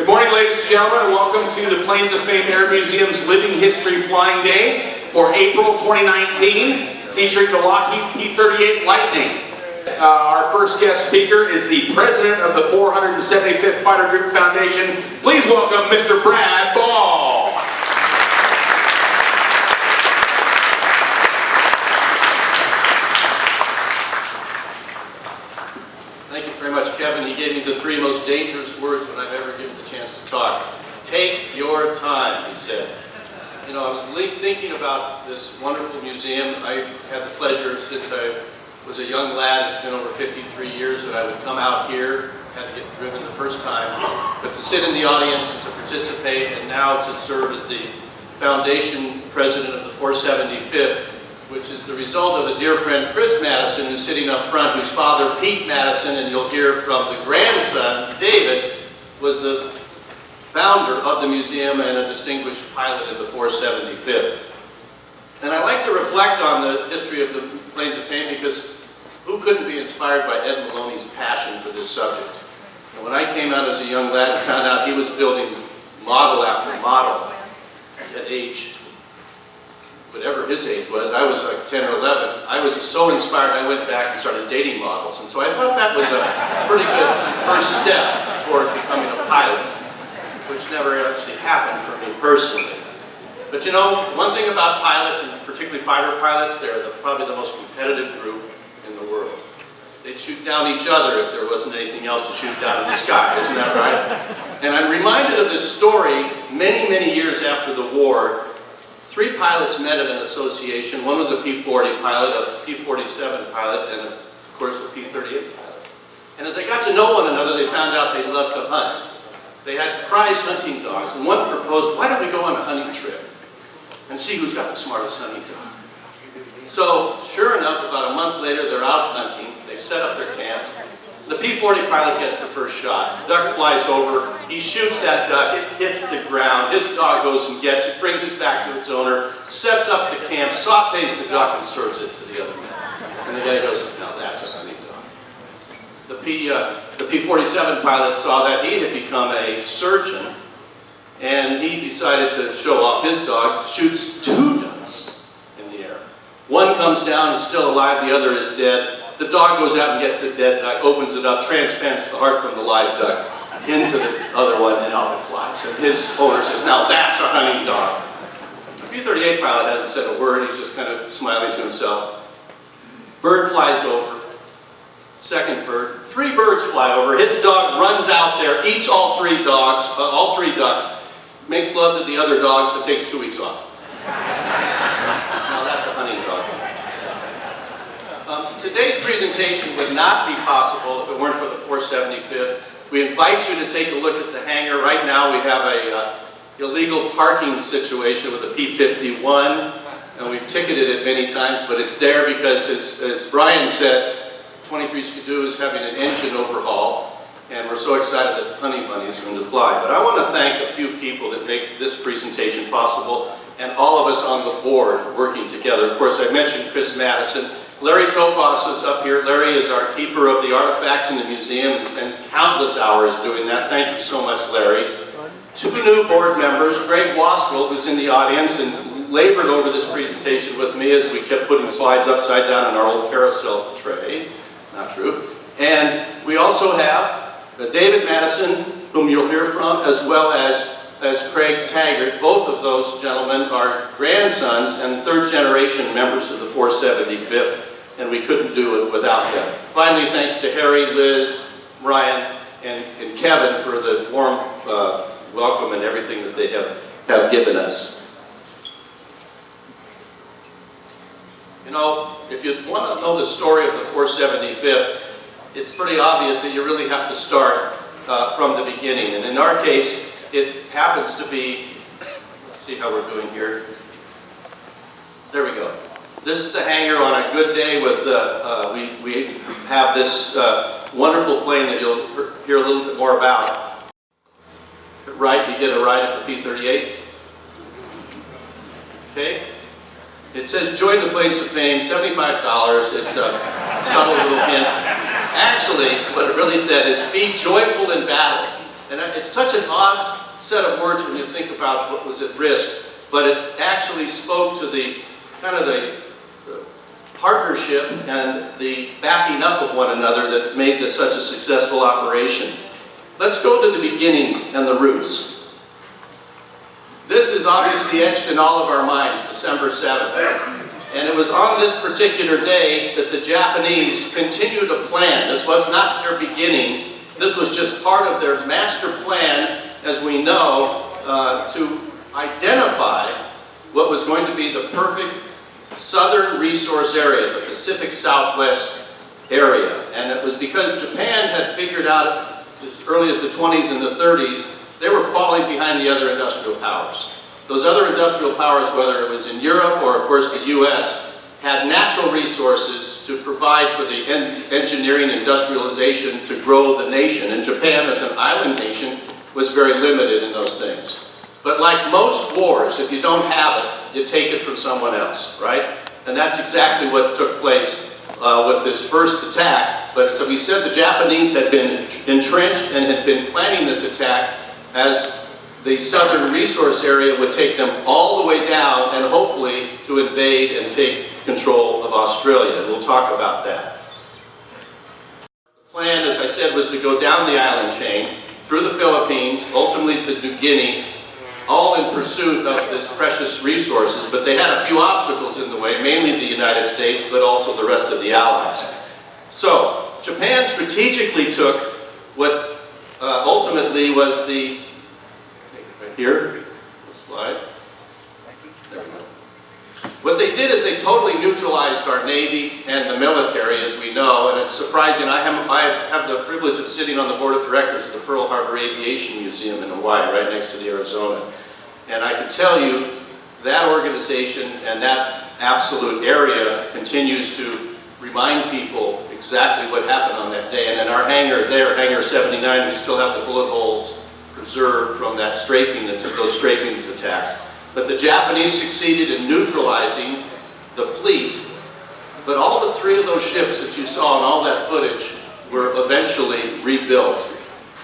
Good morning, ladies and gentlemen, and welcome to the Planes of Fame Air Museum's Living History Flying Day for April 2019, featuring the Lockheed P-38 Lightning. Our first guest speaker is the president of the 475th Fighter Group Foundation. Please welcome Mr. Brad Ball. Thank you very much, Kevin. He gave me the three most dangerous words when I've ever given the chance to talk. Take your time, he said. You know, I was thinking about this wonderful museum. I had the pleasure since I was a young lad, it's been over 53 years, that I would come out here, had to get driven the first time, but to sit in the audience and to participate, and now to serve as the foundation president of the 475th, which is the result of a dear friend, Chris Madison, who's sitting up front, whose father, Pete Madison, and you'll hear from the grandson, David, was the founder of the museum and a distinguished pilot in the 475th. And I like to reflect on the history of the Planes of Fame because who couldn't be inspired by Ed Maloney's passion for this subject? And when I came out as a young lad and found out he was building model after model at age, whatever his age was, I was like 10 or 11, I was so inspired I went back and started dating models. And so I thought that was a pretty good first step toward becoming a pilot, which never actually happened for me personally. But you know, one thing about pilots, and particularly fighter pilots, they're probably the most competitive group in the world. They'd shoot down each other if there wasn't anything else to shoot down in the sky, isn't that right? And I'm reminded of this story many, many years after the war. Three pilots met at an association. One was a P-40 pilot, a P-47 pilot, and of course a P-38 pilot. And as they got to know one another, they found out they loved to hunt. They had prize hunting dogs, and one proposed, why don't we go on a hunting trip and see who's got the smartest hunting dog? So, sure enough, about a month later, they're out hunting. They set up their camp. The P-40 pilot gets the first shot. The duck flies over. He shoots that duck. It hits the ground. His dog goes and gets it, brings it back to its owner, sets up the camp, sautés the duck, and serves it to the other man. And the guy goes, now that's a hunting dog. The P-47 pilot saw that he had become a surgeon, and he decided to show off his dog, shoots two ducks in the air. One comes down and still alive, the other is dead. The dog goes out and gets the dead duck, opens it up, transplants the heart from the live duck into the other one, and out it flies. And his owner says, now that's a hunting dog. The P-38 pilot hasn't said a word, he's just kind of smiling to himself. Bird flies over, second bird, three birds fly over, his dog runs out there, eats all three ducks, makes love to the other dogs, and takes 2 weeks off. Now that's a hunting dog. Today's presentation would not be possible if it weren't for the 475th. We invite you to take a look at the hangar. Right now we have a illegal parking situation with a P-51, and we've ticketed it many times, but it's there because, as Brian said, 23 Skidoo is having an engine overhaul, and we're so excited that Honey Bunny is going to fly. But I want to thank a few people that make this presentation possible, and all of us on the board working together. Of course, I mentioned Chris Madison. Larry Topos is up here. Larry is our keeper of the artifacts in the museum and spends countless hours doing that. Thank you so much, Larry. Two new board members, Greg Waskell, who's in the audience and labored over this presentation with me as we kept putting slides upside down on our old carousel tray. Not true. And we also have David Madison, whom you'll hear from, as well as Craig Taggart. Both of those gentlemen are grandsons and third-generation members of the 475th, and we couldn't do it without them. Finally, thanks to Harry, Liz, Ryan, and Kevin for the warm welcome and everything that they have given us. You know, if you want to know the story of the 475th, it's pretty obvious that you really have to start from the beginning. And in our case, it happens to be, let's see how we're doing here. There we go. This is the hangar on a good day with, we have this wonderful plane that you'll hear a little bit more about. Right, you get a ride at the P-38. Okay. It says join the Planes of Fame, $75. It's a subtle little hint. Actually, what it really said is be joyful in battle. And it's such an odd set of words when you think about what was at risk, but it actually spoke to the kind of the partnership and the backing up of one another that made this such a successful operation. Let's go to the beginning and the roots. This is obviously etched in all of our minds, December 7th. And it was on this particular day that the Japanese continued to plan. This was not their beginning. This was just part of their master plan, as we know, to identify what was going to be the perfect southern resource area, the Pacific Southwest area. And it was because Japan had figured out as early as the 20s and the 30s, they were falling behind the other industrial powers. Those other industrial powers, whether it was in Europe or of course the US, had natural resources to provide for the engineering industrialization to grow the nation. And Japan, as an island nation, was very limited in those things. But like most wars, if you don't have it, you take it from someone else, right? And that's exactly what took place with this first attack. But so we said the Japanese had been entrenched and had been planning this attack as the southern resource area would take them all the way down and hopefully to invade and take control of Australia. And we'll talk about that. The plan, as I said, was to go down the island chain, through the Philippines, ultimately to New Guinea, all in pursuit of this precious resources, but they had a few obstacles in the way, mainly the United States, but also the rest of the Allies. So, Japan strategically took what ultimately was the, here, this slide. There we go. What they did is they totally neutralized our Navy and the military, as we know, and it's surprising. I have the privilege of sitting on the board of directors of the Pearl Harbor Aviation Museum in Hawaii, right next to the Arizona. And I can tell you that organization and that absolute area continues to remind people exactly what happened on that day. And in our hangar there, Hangar 79, we still have the bullet holes preserved from that strafing, that took those strafings attacks. But the Japanese succeeded in neutralizing the fleet. But all the three of those ships that you saw in all that footage were eventually rebuilt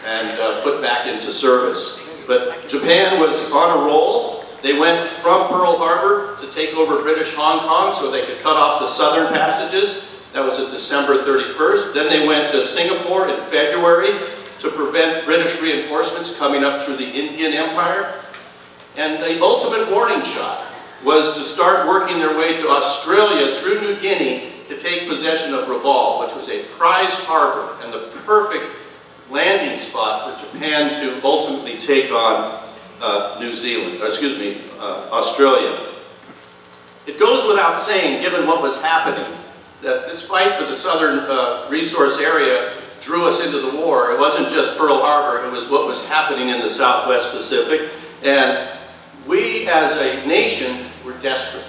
and put back into service. But Japan was on a roll. They went from Pearl Harbor to take over British Hong Kong so they could cut off the southern passages. That was at December 31st. Then they went to Singapore in February to prevent British reinforcements coming up through the Indian Empire. And the ultimate warning shot was to start working their way to Australia through New Guinea to take possession of Rabaul, which was a prize harbor and the perfect landing spot for Japan to ultimately take on Australia. It goes without saying, given what was happening, that this fight for the southern resource area drew us into the war. It wasn't just Pearl Harbor, it was what was happening in the Southwest Pacific. And we as a nation were desperate.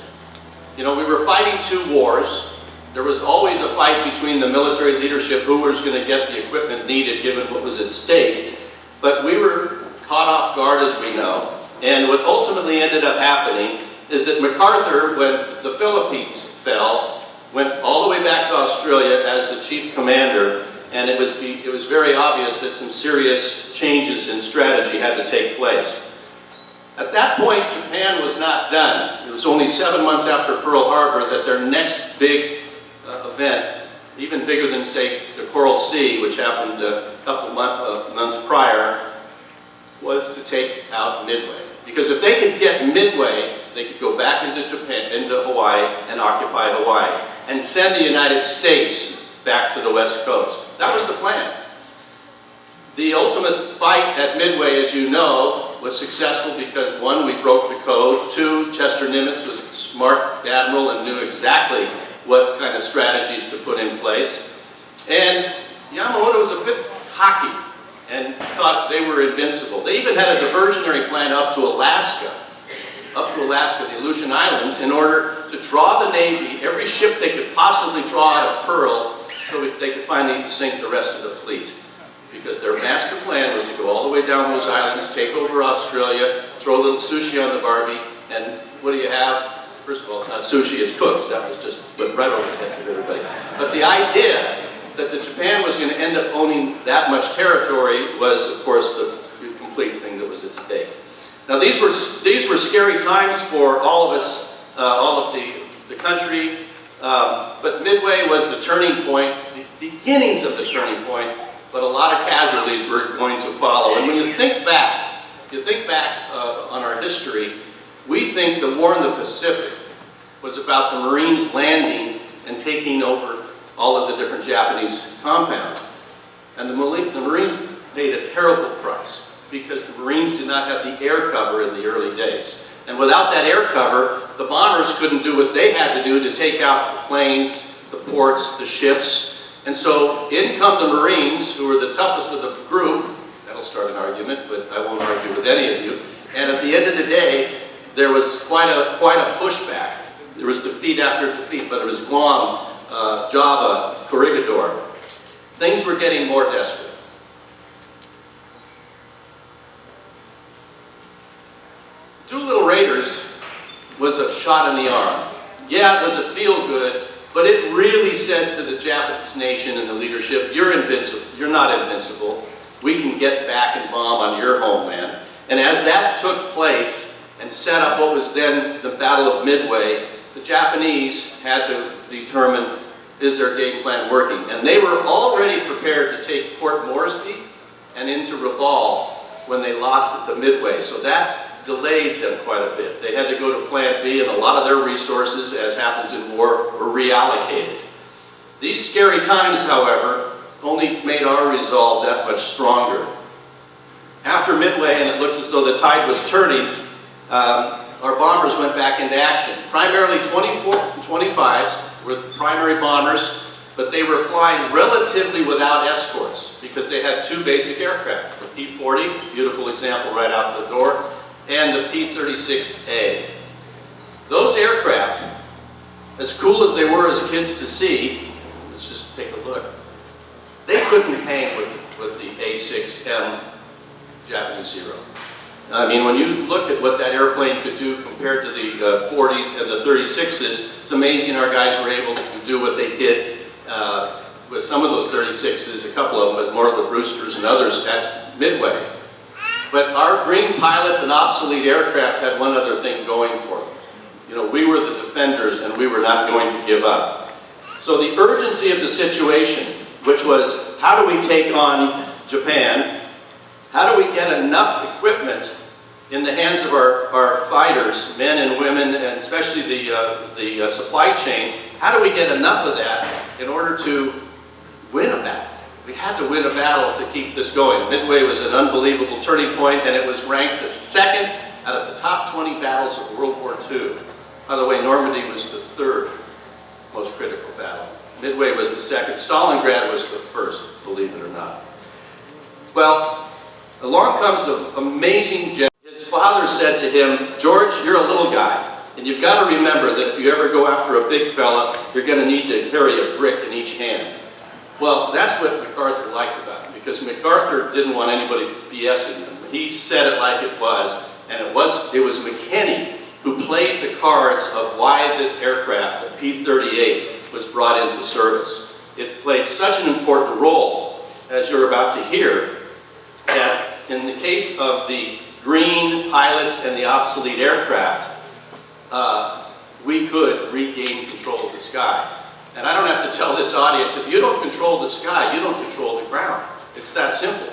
You know, we were fighting two wars. There was always a fight between the military leadership who was going to get the equipment needed given what was at stake. But we were caught off guard, as we know. And what ultimately ended up happening is that MacArthur, when the Philippines fell, went all the way back to Australia as the chief commander. And it was very obvious that some serious changes in strategy had to take place. At that point, Japan was not done. It was only 7 months after Pearl Harbor that their next big event, even bigger than, say, the Coral Sea, which happened a couple months prior, was to take out Midway. Because if they could get Midway, they could go back into Japan, into Hawaii, and occupy Hawaii, and send the United States back to the West Coast. That was the plan. The ultimate fight at Midway, as you know, was successful because, one, we broke the code. Two, Chester Nimitz was a smart admiral and knew exactly what kind of strategies to put in place. And Yamamoto was a bit cocky and thought they were invincible. They even had a diversionary plan up to Alaska, the Aleutian Islands, in order to draw the Navy, every ship they could possibly draw out of Pearl, so they could finally sink the rest of the fleet. Because their master plan was to go all the way down those islands, take over Australia, throw a little sushi on the Barbie, and what do you have? First of all, it's not sushi, it's cooked. That was just went right over the heads of everybody. But the idea that Japan was going to end up owning that much territory was, of course, the complete take. Now these were scary times for all of us, all of the country, but Midway was the turning point, the beginnings of the turning point, but a lot of casualties were going to follow. And when you think back on our history, we think the war in the Pacific was about the Marines landing and taking over all of the different Japanese compounds. And the Marines paid a terrible price because the Marines did not have the air cover in the early days. And without that air cover, the bombers couldn't do what they had to do to take out the planes, the ports, the ships. And so in come the Marines, who were the toughest of the group. That'll start an argument, but I won't argue with any of you. And at the end of the day, there was quite a pushback. There was defeat after defeat, but it was Guam, Java, Corregidor. Things were getting more desperate. Two Little Raiders was a shot in the arm. Yeah, it was a feel-good, but it really said to the Japanese nation and the leadership, you're invincible, you're not invincible. We can get back and bomb on your homeland. And as that took place and set up what was then the Battle of Midway, the Japanese had to determine, is their game plan working? And they were already prepared to take Port Moresby and into Rabaul when they lost at the Midway. So that delayed them quite a bit. They had to go to Plan B, and a lot of their resources, as happens in war, were reallocated. These scary times, however, only made our resolve that much stronger. After Midway, and it looked as though the tide was turning, our bombers went back into action. Primarily 24 and 25s were the primary bombers, but they were flying relatively without escorts because they had two basic aircraft, the P-40, beautiful example right out the door, and the P-36A. Those aircraft, as cool as they were as kids to see, let's just take a look, they couldn't hang with the A6M Japanese Zero. I mean, when you look at what that airplane could do compared to the 40s and the 36s, it's amazing our guys were able to do what they did with some of those 36s, a couple of them, but more of the Brewsters and others at Midway. But our green pilots and obsolete aircraft had one other thing going for them. You know, we were the defenders and we were not going to give up. So the urgency of the situation, which was how do we take on Japan? How do we get enough equipment in the hands of our fighters, men and women, and especially the supply chain? How do we get enough of that in order to win a battle? We had to win a battle to keep this going. Midway was an unbelievable turning point, and it was ranked the second out of the top 20 battles of World War II. By the way, Normandy was the third most critical battle. Midway was the second. Stalingrad was the first, believe it or not. Well, along comes an amazing general. His father said to him, George, you're a little guy, and you've got to remember that if you ever go after a big fella, you're going to need to carry a brick in each hand. Well, that's what MacArthur liked about him, because MacArthur didn't want anybody BSing him. He said it like it was, and it was McKinney who played the cards of why this aircraft, the P-38, was brought into service. It played such an important role, as you're about to hear, that in the case of the green pilots and the obsolete aircraft, we could regain control of the sky. And I don't have to tell this audience, if you don't control the sky, you don't control the ground. It's that simple.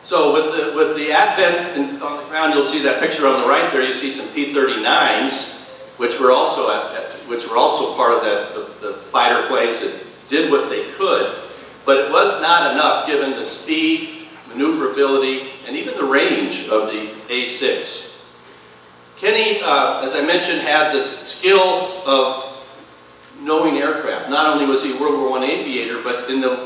So with the advent on the ground, you'll see that picture on the right there. You see some P-39s, which were also part of the fighter planes that did what they could. But it was not enough given the speed, maneuverability, and even the range of the A6. Kenny, as I mentioned, had this skill of knowing aircraft. Not only was he a World War I aviator, but in the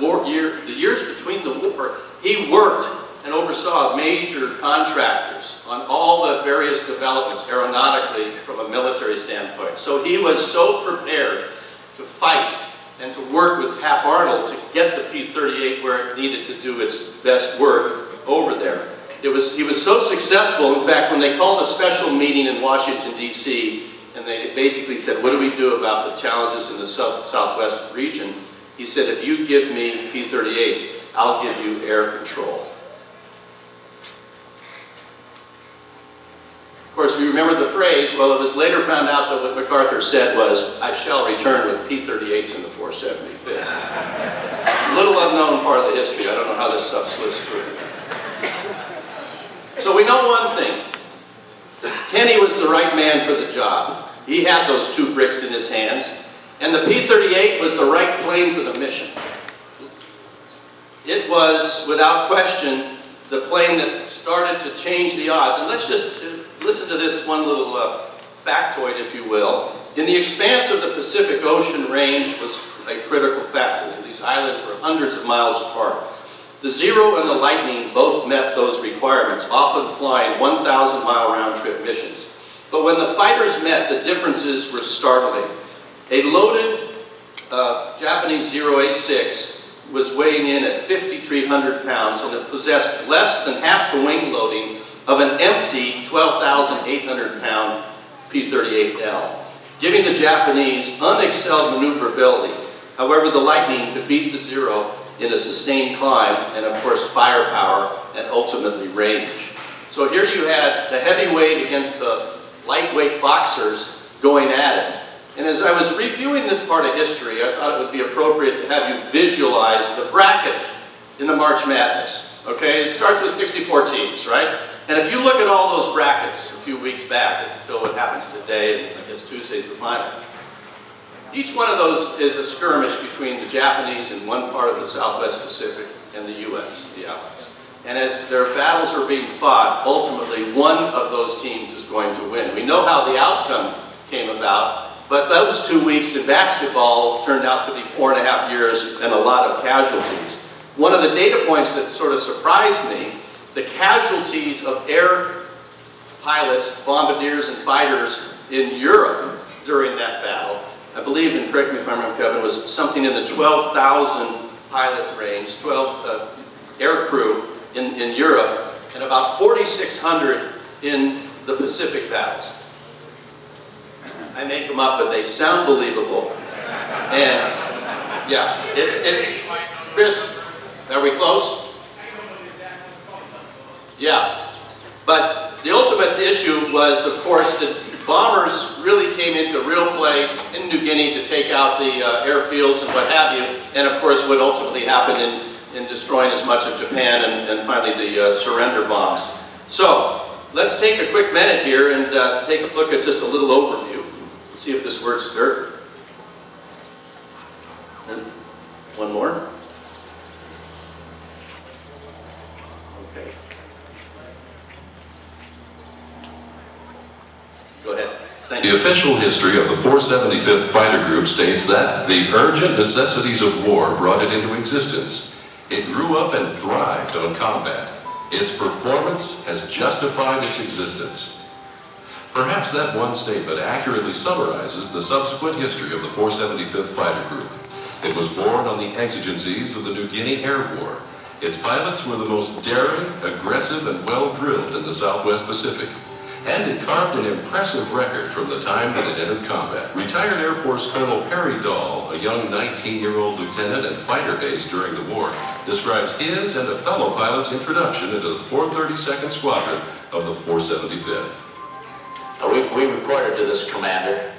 years between the war, he worked and oversaw major contractors on all the various developments aeronautically from a military standpoint. So he was so prepared to fight and to work with Hap Arnold to get the P-38 where it needed to do its best work over there. He was so successful, in fact, when they called a special meeting in Washington, D.C., and they basically said, what do we do about the challenges in the southwest region? He said, if you give me P-38s, I'll give you air control. Of course, you remember the phrase. Well, it was later found out that what MacArthur said was, "I shall return with P-38s in the 475th." A little unknown part of the history. I don't know how this stuff slips through. So we know one thing. Kenny was the right man for the job. He had those two bricks in his hands, and the P-38 was the right plane for the mission. It was, without question, the plane that started to change the odds. And let's just listen to this one little factoid, if you will. In the expanse of the Pacific Ocean range was a critical factor. These islands were hundreds of miles apart. The Zero and the Lightning both met those requirements, often flying 1,000-mile round-trip missions. But when the fighters met, the differences were startling. A loaded Japanese Zero A6 was weighing in at 5,300 pounds, and it possessed less than half the wing loading of an empty 12,800-pound P-38L, giving the Japanese unexcelled maneuverability. However, the Lightning could beat the Zero in a sustained climb, and of course firepower and ultimately range. So here you had the heavyweight against the lightweight boxers going at it. And as I was reviewing this part of history, I thought it would be appropriate to have you visualize the brackets in the March Madness. Okay, it starts with 64 teams, right? And if you look at all those brackets a few weeks back until what happens today, and I guess Tuesday's the final, each one of those is a skirmish between the Japanese in one part of the Southwest Pacific and the US, the Allies. And as their battles are being fought, ultimately one of those teams is going to win. We know how the outcome came about, but those 2 weeks in basketball turned out to be 4.5 years and a lot of casualties. One of the data points that sort of surprised me, the casualties of air pilots, bombardiers, and fighters in Europe during that battle, I believe, and correct me if I'm wrong, Kevin, was something in the 12,000 pilot range, 12 air crew in Europe, and about 4,600 in the Pacific battles. I make them up, but they sound believable. And yeah, Chris, are we close? Yeah, but the ultimate issue was, of course, that bombers really came into real play in New Guinea to take out the airfields and what have you, and of course what ultimately happened in destroying as much of Japan and finally the surrender bombs. So let's take a quick minute here and take a look at just a little overview. Let's see if this works, Dirk. And one more. Okay. Go ahead. Thank you. The official history of the 475th Fighter Group states that the urgent necessities of war brought it into existence. It grew up and thrived on combat. Its performance has justified its existence. Perhaps that one statement accurately summarizes the subsequent history of the 475th Fighter Group. It was born on the exigencies of the New Guinea Air War. Its pilots were the most daring, aggressive, and well-drilled in the Southwest Pacific. And it carved an impressive record from the time that it entered combat. Retired Air Force Colonel Perry Dahl, a young 19-year-old lieutenant and fighter ace during the war, describes his and a fellow pilot's introduction into the 432nd Squadron of the 475th. We reported to this commander,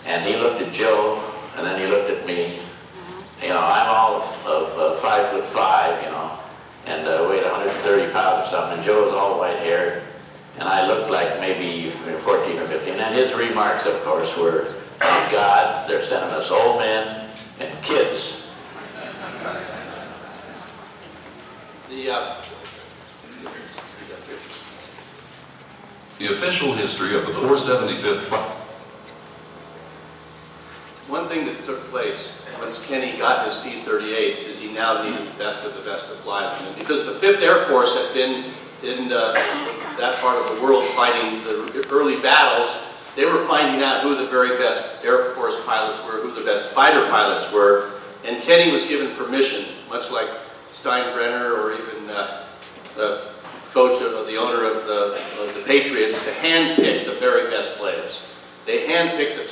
and he looked at Joe, and then he looked at me. You know, I'm all of 5'5", you know, and weighed 130 pounds or something, and Joe was all white-haired. And I looked like maybe 14 or 15. And his remarks, of course, were, thank God, they're sending us old men and kids. The official history of the 475th One thing that took place once Kenny got his P-38s is he now needed the best of to fly them. And because the 5th Air Force had been in that part of the world fighting the early battles, they were finding out who the very best Air Force pilots were, who the best fighter pilots were, and Kenny was given permission, much like Steinbrenner or even the coach or the owner of the Patriots, to handpick the very best players. They handpicked the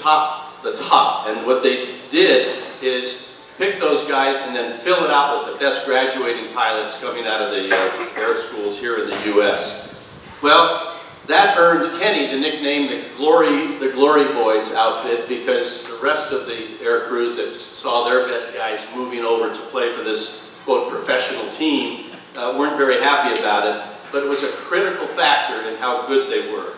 top, and what they did is pick those guys and then fill it out with the best graduating pilots coming out of the air schools here in the U.S. Well, That earned Kenny the nickname the Glory Boys outfit, because the rest of the air crews that saw their best guys moving over to play for this, quote, professional team weren't very happy about it, but it was a critical factor in how good they were.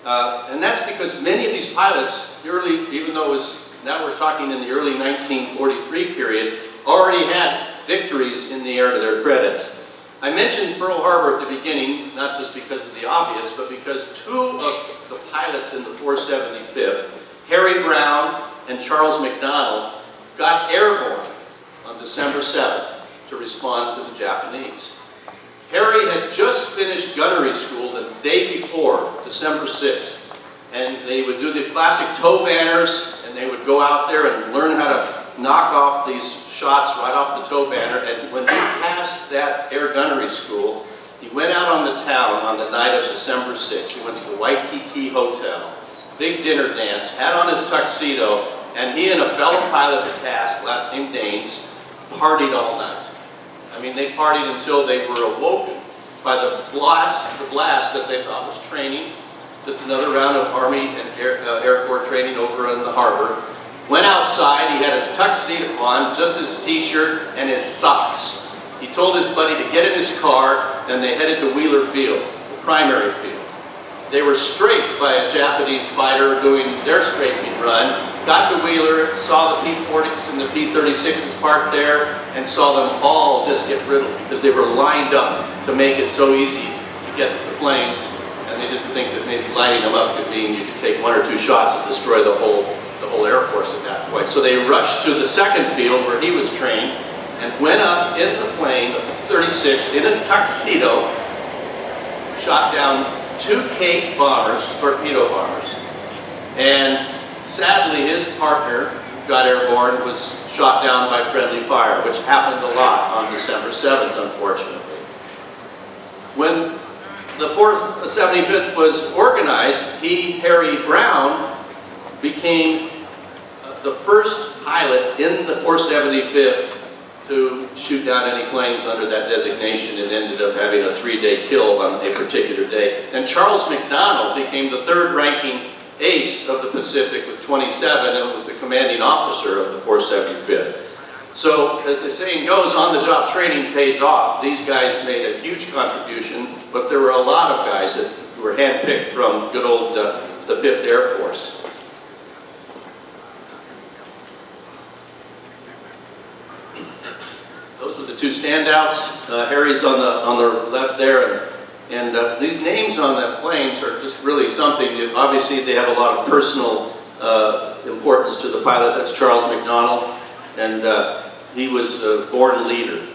And that's because many of these pilots, even though it was, now we're talking in the early 1943 period, already had victories in the air to their credit. I mentioned Pearl Harbor at the beginning, not just because of the obvious, but because two of the pilots in the 475th, Harry Brown and Charles McDonnell, got airborne on December 7th to respond to the Japanese. Harry had just finished gunnery school the day before, December 6th, and they would do the classic tow banners, and they would go out there and learn how to knock off these shots right off the tow banner. And when he passed that air gunnery school, he went out on the town on the night of December 6th. He went to the Waikiki Hotel, big dinner dance, had on his tuxedo, and he and a fellow pilot that passed, named Danes, partied all night. I mean, they partied until they were awoken by the blast that they thought was training, just another round of Army and Air Corps training over in the harbor. Went outside, he had his tuxedo on, just his t-shirt and his socks. He told his buddy to get in his car, and they headed to Wheeler Field, the primary field. They were strafed by a Japanese fighter doing their strafing run, got to Wheeler, saw the P-40s and the P-36s parked there, and saw them all just get riddled because they were lined up to make it so easy to get to the planes, and they didn't think that maybe lighting them up could mean you could take one or two shots and destroy the whole Air Force at that point. So they rushed to the second field where he was trained and went up in the plane, the 36, in his tuxedo, shot down 2 Cape bombers, torpedo bombers. And sadly, his partner who got airborne, was shot down by friendly fire, which happened a lot on December 7th, unfortunately. When the 475th was organized, Harry Brown, became the first pilot in the 475th to shoot down any planes under that designation, and ended up having a 3-day kill on a particular day. And Charles McDonnell became the 3rd ranking ace of the Pacific with 27, and was the commanding officer of the 475th. So, as the saying goes, on-the-job training pays off. These guys made a huge contribution, but there were a lot of guys that were handpicked from good old the 5th Air Force. Those were the two standouts. Harry's on the left there, and these names on the planes are just really something. Obviously, they have a lot of personal importance to the pilot. That's Charles McDonnell, and he was a born leader.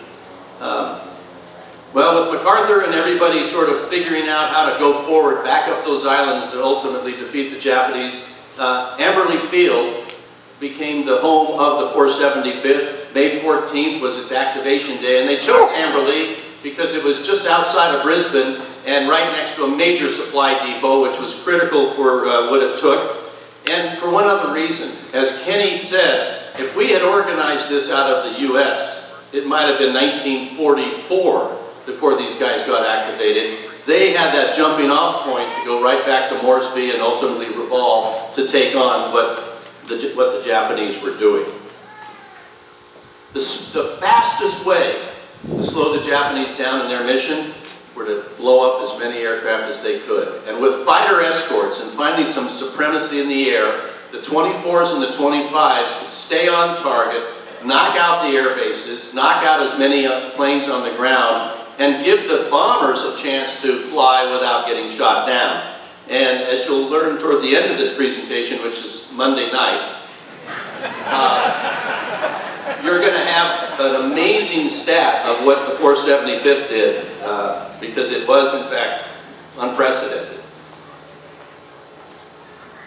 Well, with MacArthur and everybody sort of figuring out how to go forward, back up those islands to ultimately defeat the Japanese, Amberley Field became the home of the 475th. May 14th was its activation day, and they chose Amberley because it was just outside of Brisbane and right next to a major supply depot, which was critical for what it took. And for one other reason, as Kenny said, if we had organized this out of the U.S., it might have been 1944 before these guys got activated. They had that jumping off point to go right back to Moresby and ultimately Rabaul to take on what the Japanese were doing. The fastest way to slow the Japanese down in their mission were to blow up as many aircraft as they could. And with fighter escorts and finally some supremacy in the air, the 24s and the 25s could stay on target, knock out the air bases, knock out as many planes on the ground, and give the bombers a chance to fly without getting shot down. And as you'll learn toward the end of this presentation, which is Monday night, you're going to have an amazing stat of what the 475th did, because it was, in fact, unprecedented.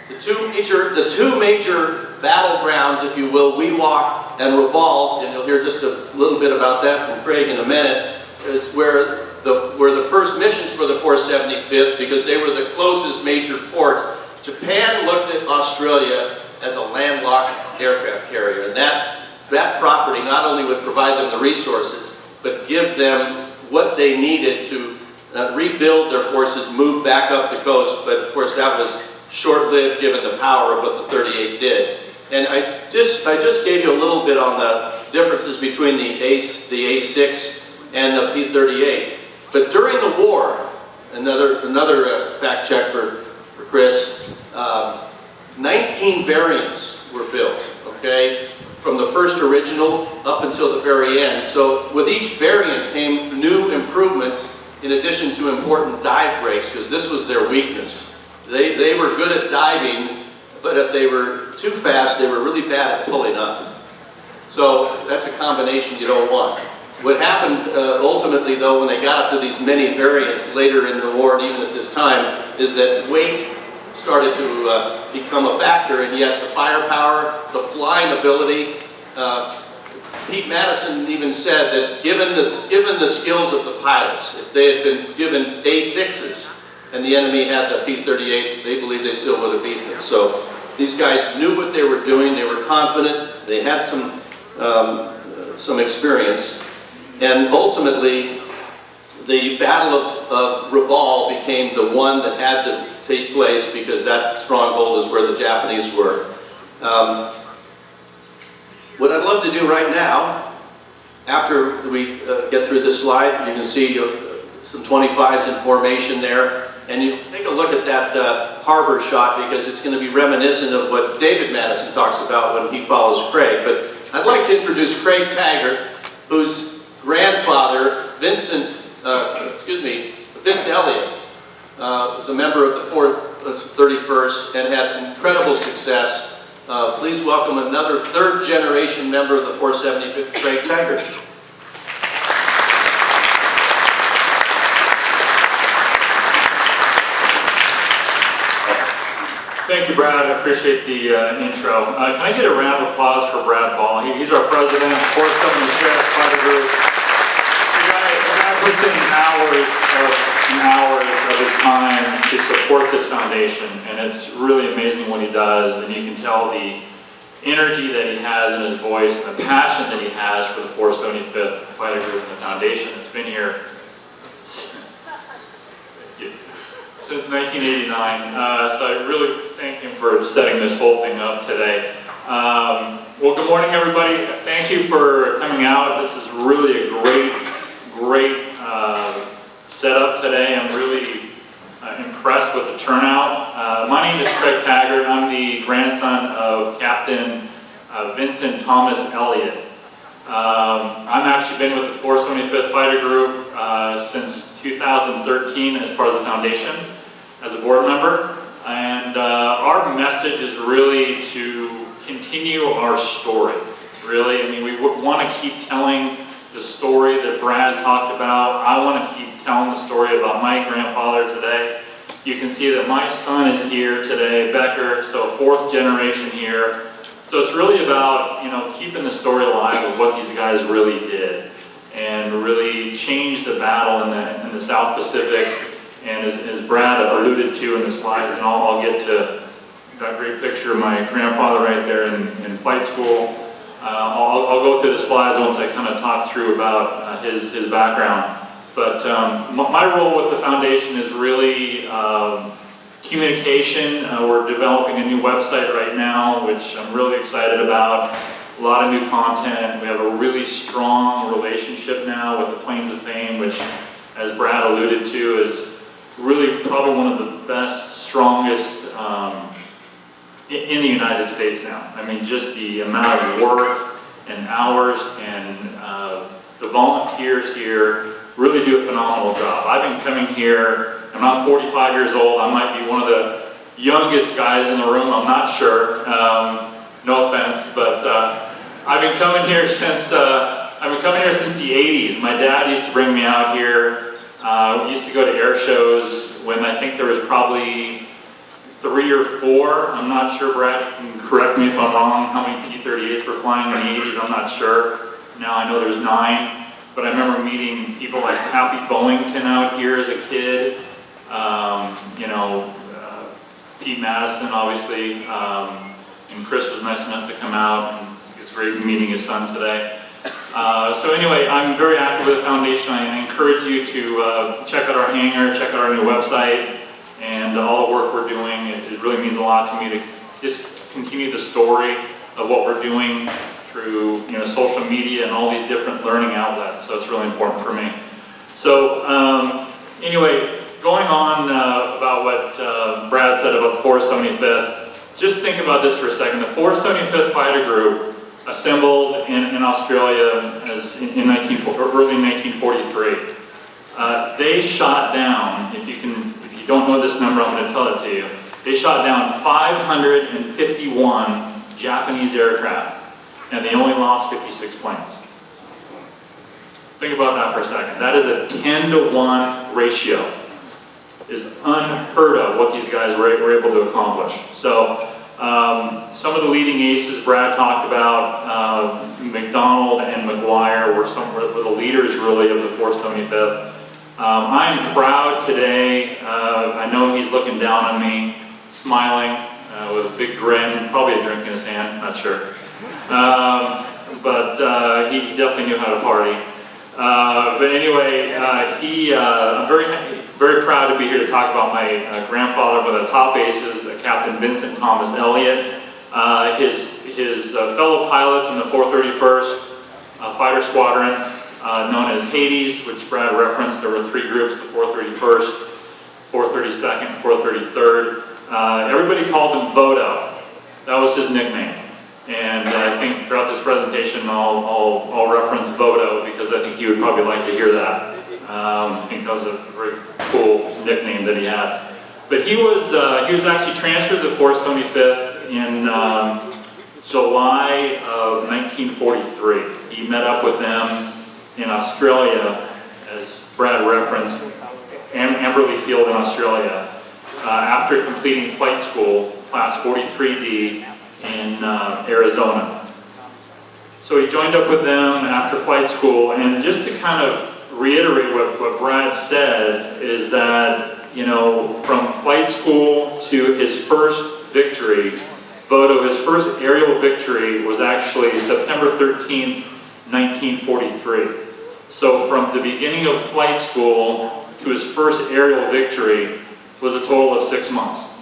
The two major battlegrounds, if you will, Wewak and Rabaul, and you'll hear just a little bit about that from Craig in a minute, is where the first missions for the 475th, because they were the closest major port. Japan looked at Australia as a landlocked aircraft carrier, and that property not only would provide them the resources, but give them what they needed to rebuild their forces, move back up the coast, but of course that was short-lived given the power of what the 38 did. And I just gave you a little bit on the differences between the A6 and the P-38. But during the war, another fact check for Chris, 19 variants were built, okay, from the first original up until the very end. So with each variant came new improvements in addition to important dive breaks, because this was their weakness. They were good at diving, but if they were too fast, they were really bad at pulling up. So that's a combination you don't want. What happened ultimately, though, when they got up to these many variants later in the war and even at this time, is that weight started to become a factor, and yet the firepower, the flying ability, Pete Madison even said that given the skills of the pilots, if they had been given A6s and the enemy had the P-38, they believe they still would have beaten them. So these guys knew what they were doing, they were confident, they had some experience, and ultimately the Battle of Rabaul became the one that had to take place because that stronghold is where the Japanese were. What I'd love to do right now, after we get through this slide, you can see some 25s in formation there, and you take a look at that harbor shot because it's going to be reminiscent of what David Madison talks about when he follows Craig. But I'd like to introduce Craig Taggart, whose grandfather, Vince Elliott, was a member of the 31st and had incredible success. Please welcome another third-generation member of the 475th, Craig Taggart. Thank you, Brad. I appreciate the intro. Can I get a round of applause for Brad Ball? He's our president, 475th Fighter Group. The guy puts in hours of his time to support this foundation, and it's really amazing what he does, and you can tell the energy that he has in his voice and the passion that he has for the 475th Fighter Group and the foundation. It's been here since 1989, so I really thank him for setting this whole thing up today. Well, good morning, everybody. Thank you for coming out. This is really a great setup today. I'm really impressed with the turnout. My name is Craig Taggart. I'm the grandson of Captain Vincent Thomas Elliott. I've actually been with the 475th Fighter Group since 2013 as part of the foundation, as a board member. And our message is really to continue our story, really. I mean, we want to keep telling the story that Brad talked about. I want to keep telling the story about my grandfather today. You can see that my son is here today, Becker, so fourth generation here. So it's really about, keeping the story alive of what these guys really did and really changed the battle in the South Pacific. And as Brad alluded to in the slides, and I'll get to that great picture of my grandfather right there in flight school. I'll go through the slides once I kind of talk through about his background. But my role with the foundation is really communication. We're developing a new website right now, which I'm really excited about. A lot of new content. We have a really strong relationship now with the Plains of Fame, which, as Brad alluded to, is really probably one of the best, strongest in the United States now. I mean, just the amount of work and hours and the volunteers here really do a phenomenal job. I've been coming here, and I'm 45 years old. I might be one of the youngest guys in the room, I'm not sure. No offense, but I've been coming here since the 80s. My dad used to bring me out here. We used to go to air shows when I think there was probably 3 or 4. I'm not sure, Brad, you can correct me if I'm wrong, how many P-38s were flying in the 80s, I'm not sure. Now I know there's 9, but I remember meeting people like Happy Bollington out here as a kid. Pete Madison, obviously, and Chris was nice enough to come out, and it's great meeting his son today. So anyway, I'm very active with the foundation. I encourage you to check out our hangar, check out our new website, and all the work we're doing. It really means a lot to me to just continue the story of what we're doing through social media and all these different learning outlets. So it's really important for me. So anyway, going on about what Brad said about the 475th, just think about this for a second. The 475th Fighter Group assembled in Australia in early 1943. They shot down, if you don't know this number, I'm going to tell it to you. They shot down 551 Japanese aircraft, and they only lost 56 planes. Think about that for a second. That is a 10-to-1 ratio. Is unheard of what these guys were able to accomplish. So some of the leading aces Brad talked about, McDonald and McGuire were the leaders really of the 475th. I'm proud today. I know he's looking down on me, smiling with a big grin, probably a drink in his hand, not sure. But he definitely knew how to party. But anyway, I'm very proud to be here to talk about my grandfather, one of the top aces, Captain Vincent Thomas Elliott. His fellow pilots in the 431st Fighter Squadron, known as Hades, which Brad referenced. There were three groups, the 431st, 432nd, 433rd. Everybody called him Vodo. That was his nickname. And I think throughout this presentation, I'll reference Vodo because I think he would probably like to hear that. I think that was a very cool nickname that he had. But he was actually transferred to the 475th in July of 1943. He met up with them in Australia, as Brad referenced, Amberley Field in Australia, after completing flight school, class 43D in Arizona. So he joined up with them after flight school, and just to kind of reiterate what Brad said is that, from flight school to his first victory, Vodo, his first aerial victory was actually September 13th, 1943. So from the beginning of flight school to his first aerial victory was a total of 6 months.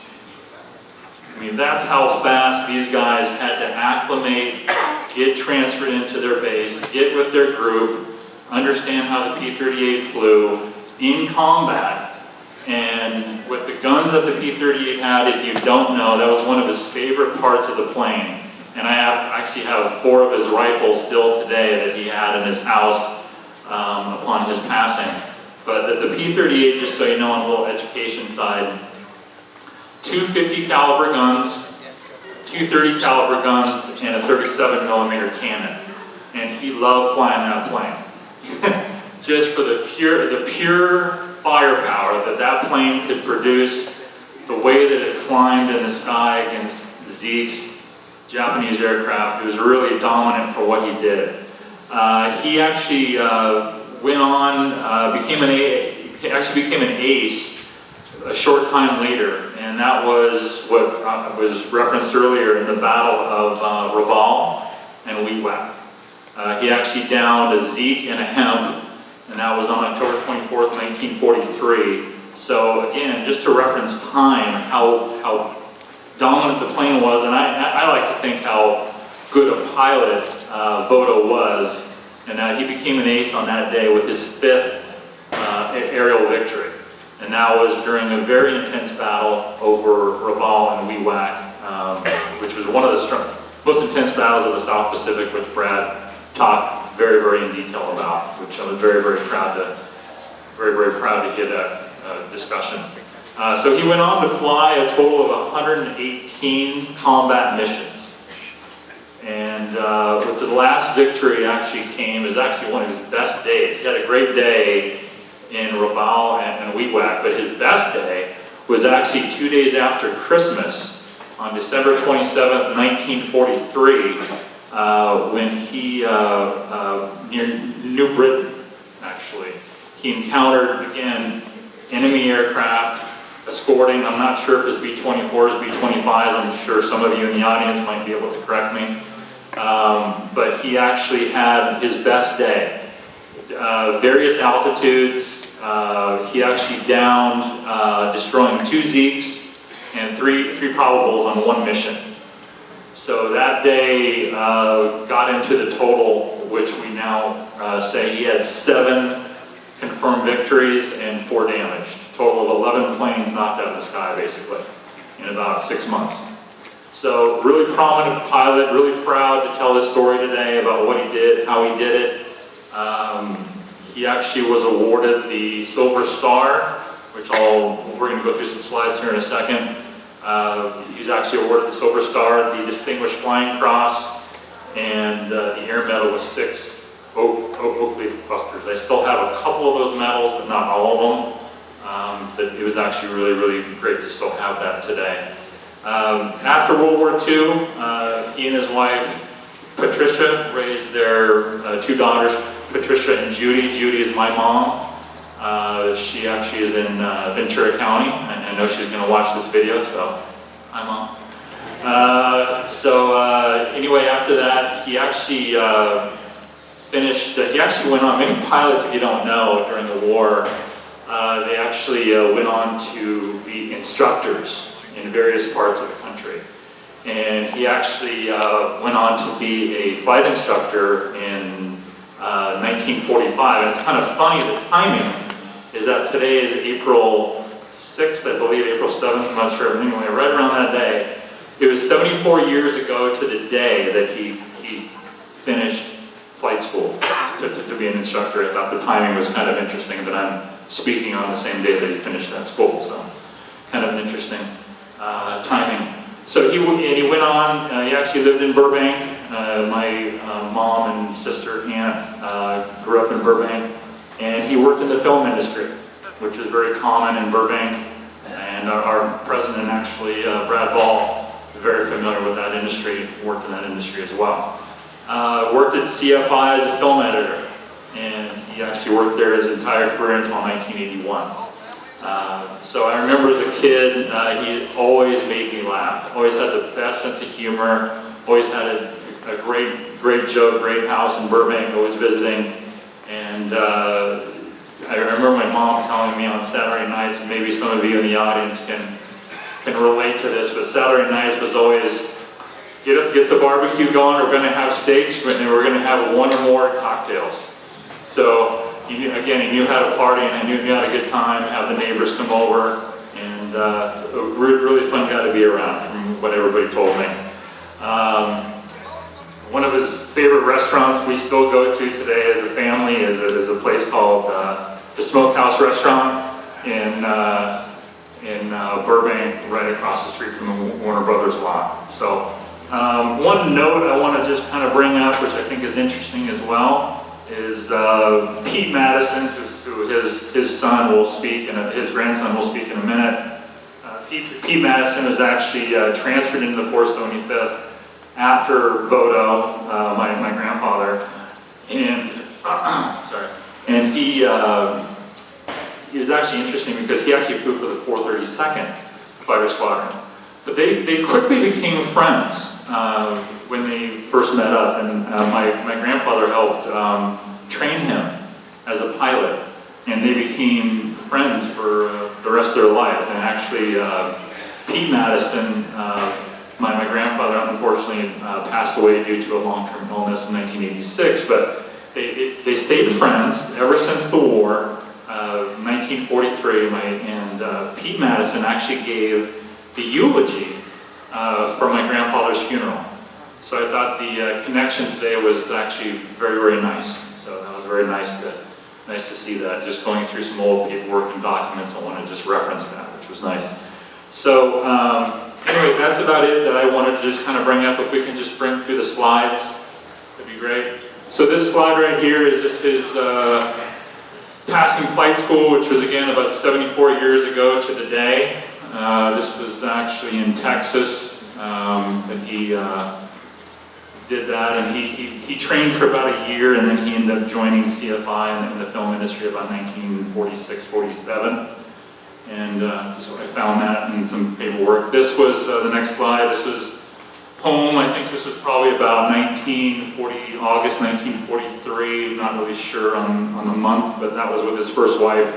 I mean, that's how fast these guys had to acclimate, get transferred into their base, get with their group, understand how the P-38 flew in combat. And with the guns that the P-38 had, if you don't know, that was one of his favorite parts of the plane. And I actually have 4 of his rifles still today that he had in his house upon his passing. But the P-38, just so you know, on a little education side, 2 50 caliber guns, 2 30 caliber guns, and a 37 millimeter cannon. And he loved flying that plane. Just for the pure firepower that plane could produce, the way that it climbed in the sky against Zeke's Japanese aircraft. It was really dominant for what he did. He actually went on, became an ace a short time later, and that was what was referenced earlier in the Battle of Rabaul and Wewak. He actually downed a Zeke and a Hemp, and that was on October 24th, 1943. So again, just to reference time, how dominant the plane was, and I like to think how good a pilot Vodo was, and that he became an ace on that day with his 5th aerial victory. And that was during a very intense battle over Rabaul and Wewak, which was one of the most intense battles of the South Pacific, which Brad talked very, very in detail about, which I was very, very proud to hear that discussion. So he went on to fly a total of 118 combat missions. And with the last victory actually came, is actually one of his best days. He had a great day in Rabaul and Wewak, but his best day was actually 2 days after Christmas, on December 27th, 1943, when he, near New Britain, actually, he encountered, again, enemy aircraft escorting, I'm not sure if it's B-24s, B-25s, I'm sure some of you in the audience might be able to correct me. but he actually had his best day. Various altitudes, he actually downed, destroying 2 Zeeks and 3 probables on 1 mission. So that day got into the total, which we now say he had 7 confirmed victories and 4 damaged. Total of 11 planes knocked out of the sky, basically, in about 6 months. So really prominent pilot, really proud to tell his story today about what he did, how he did it. He actually was awarded the Silver Star, which we're going to go through some slides here in a second. He was actually awarded the Silver Star, the Distinguished Flying Cross, and the Air Medal with 6 oak leaf clusters. I still have a couple of those medals, but not all of them. But it was actually really, really great to still have that today. After World War II, he and his wife, Patricia, raised their 2 daughters, Patricia and Judy. Judy is my mom. She actually is in Ventura County. I know she's going to watch this video, so hi, Mom. Anyway, after that, he actually he actually went on, many pilots, if you don't know, during the war, they actually went on to be instructors in various parts of the country. And he actually went on to be a flight instructor in 1945. And it's kind of funny, the timing is that today is April 6th, I believe, April 7th, I'm not sure, but anyway, right around that day. It was 74 years ago to the day that he finished flight school to be an instructor. I thought the timing was kind of interesting, but I'm speaking on the same day that he finished that school, so kind of an interesting timing. So he went on, he actually lived in Burbank. My mom and sister, aunt, grew up in Burbank, and he worked in the film industry, which is very common in Burbank. And our president, actually, Brad Ball, is very familiar with that industry, worked in that industry as well. Worked at CFI as a film editor, and he actually worked there his entire career until 1981. So I remember as a kid, he always made me laugh. Always had the best sense of humor. Always had a great joke, great house in Burbank, always visiting. And I remember my mom telling me on Saturday nights, and maybe some of you in the audience can relate to this, but Saturday nights was always, get the barbecue going, we're going to have steaks, and we're going to have 1 or more cocktails. So, he knew how to party, and I knew he had a good time, have the neighbors come over, and a really fun guy to be around, from what everybody told me. One of his favorite restaurants we still go to today as a family is a place called the Smokehouse Restaurant in Burbank, right across the street from the Warner Brothers lot. So one note I want to just kind of bring up, which I think is interesting as well, is Pete Madison, who his son will speak, and his grandson will speak in a minute. Pete Madison was actually transferred into the 475th after Bodo, my grandfather, and and he was actually interesting because he actually flew for the 432nd Fighter Squadron. But they quickly became friends when they first met up, and my grandfather helped train him as a pilot, and they became friends for the rest of their life. And actually, Pete Madison, my grandfather unfortunately passed away due to a long-term illness in 1986, but they stayed friends ever since the war. 1943, and Pete Madison actually gave the eulogy for my grandfather's funeral. So I thought the connection today was actually very nice. So that was very nice to see that. Just going through some old paperwork and documents, I want to just reference that, which was nice. So anyway, that's about it that I wanted to just kind of bring up. If we can just bring through the slides, that'd be great. So this slide right here is just his passing flight school, which was again about 74 years ago to the day. This was actually in Texas that he did that, and he trained for about a year, and then he ended up joining CFI in the film industry about 1946, 47. And just I found that in some paperwork. This was the next slide. This was home. I think this was probably about 1940, August 1943. I'm not really sure on the month, but that was with his first wife,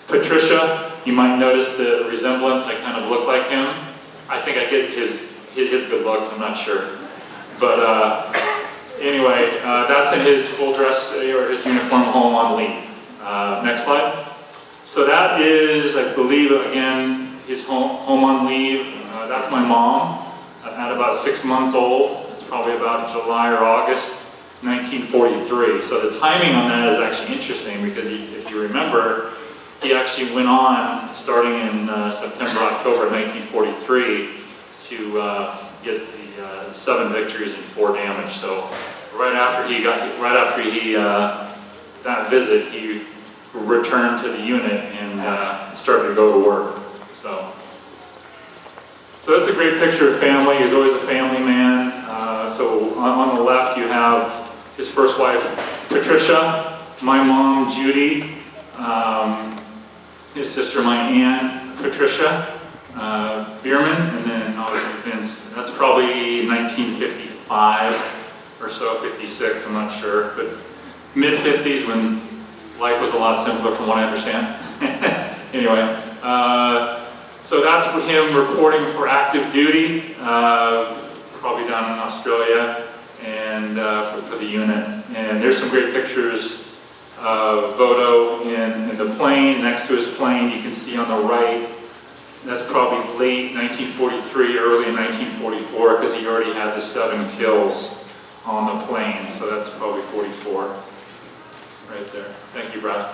Patricia. You might notice the resemblance. I kind of look like him. I think I get his good looks. I'm not sure. But anyway, that's in his full dress or his uniform home on leave. Next slide. So that is, I believe, again, his home on leave. That's my mom at about 6 months old. It's probably about July or August 1943. So the timing on that is actually interesting because if you remember, he actually went on starting in September, October 1943 to get the 7 victories and 4 damage. So right after that visit, he returned to the unit and started to go to work. So that's a great picture of family. He's always a family man. So on the left you have his first wife, Patricia, my mom, Judy, his sister, my aunt, Patricia Bierman, and then obviously Vince. That's probably 1955 or so, 56, I'm not sure, but mid-50s when life was a lot simpler from what I understand. Anyway, so that's with him reporting for active duty, probably down in Australia, and for the unit. And there's some great pictures of Vodo in the plane. Next to his plane, you can see on the right, that's probably late 1943, early in 1944, because he already had the 7 kills on the plane. So that's probably 44. Right there. Thank you, Brad.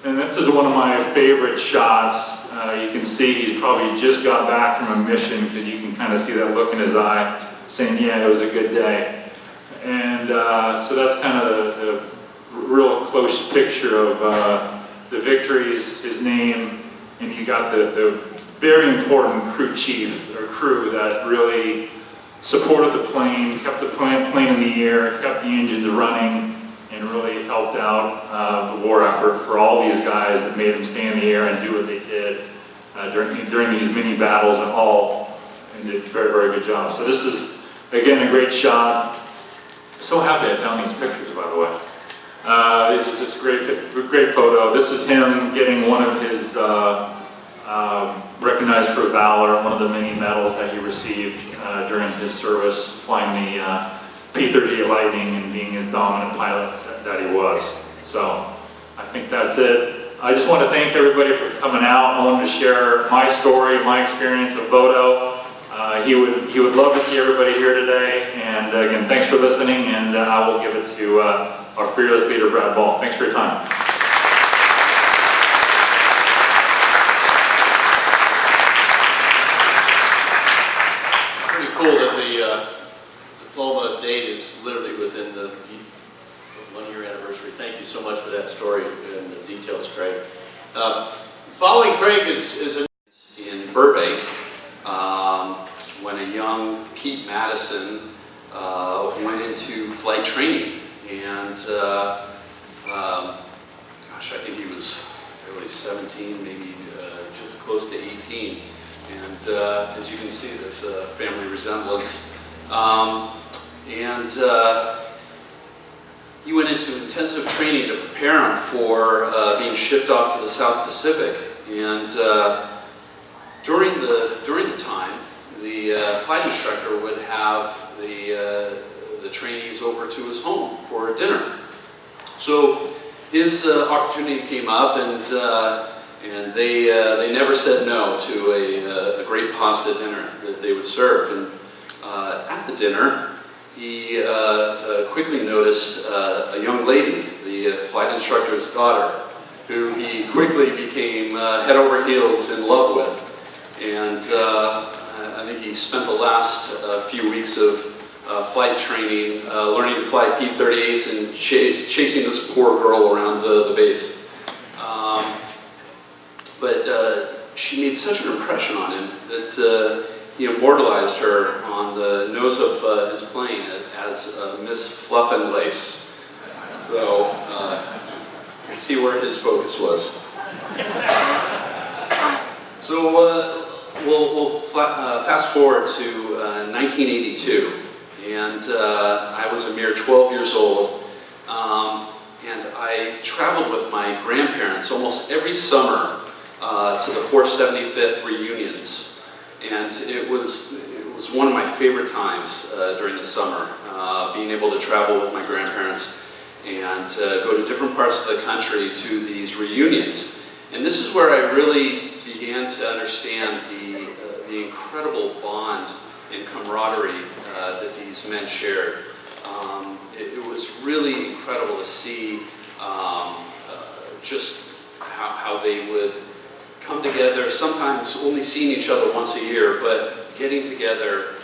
And this is one of my favorite shots. You can see he's probably just got back from a mission because you can kind of see that look in his eye saying, yeah, it was a good day. And so that's kind of the real close picture of the victories, his name, and you got the very important crew chief or crew that really supported the plane, kept the plane in the air, kept the engines running, and really helped out the war effort for all these guys that made them stay in the air and do what they did during these mini battles at all, and did a very, very good job. So this is, again, a great shot. So happy I found these pictures, by the way. This is just great photo. This is him getting one of his recognized for valor, one of the many medals that he received during his service, flying the P-38 Lightning and being his dominant pilot that he was. So I think that's it. I just want to thank everybody for coming out. I wanted to share my story, my experience of Vodo. He would love to see everybody here today. And again, thanks for listening, and I will give it to our fearless leader, Brad Ball. Thanks for your time. Pretty cool that the diploma date is literally within the 1-year anniversary. Thank you so much for that story and the details, Craig. Following Craig is in Burbank when a young Pete Madison went into flight training, and gosh, I think he was really 17, maybe just close to 18. And as you can see, there's a family resemblance. He went into intensive training to prepare him for being shipped off to the South Pacific. And during the time, the flight instructor would have the trainees over to his home for dinner. So his opportunity came up, and they never said no to a great pasta dinner that they would serve. And at the dinner, he quickly noticed a young lady, the flight instructor's daughter, who he quickly became head over heels in love with. And I think he spent the last few weeks of flight training learning to fly P-38s and chasing this poor girl around the base. But she made such an impression on him that he immortalized her on the nose of his plane as Miss Fluff and Lace. So see where his focus was. So we'll fast forward to 1982, and I was a mere 12 years old, and I traveled with my grandparents almost every summer to the 475th reunions, and it was one of my favorite times during the summer, being able to travel with my grandparents and go to different parts of the country to these reunions. And this is where I really began to understand the incredible bond and camaraderie that these men shared. It was really incredible to see just how they would come together, sometimes only seeing each other once a year, but getting together,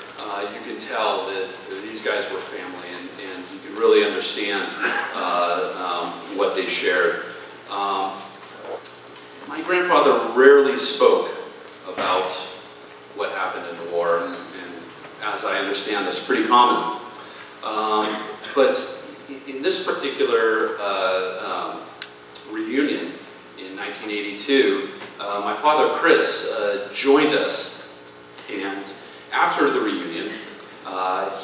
you can tell that these guys were family, and you could really understand what they shared. My grandfather rarely spoke about what happened in the war, and as I understand, that's pretty common. But in this particular reunion in 1982, my father Chris joined us, and after the reunion,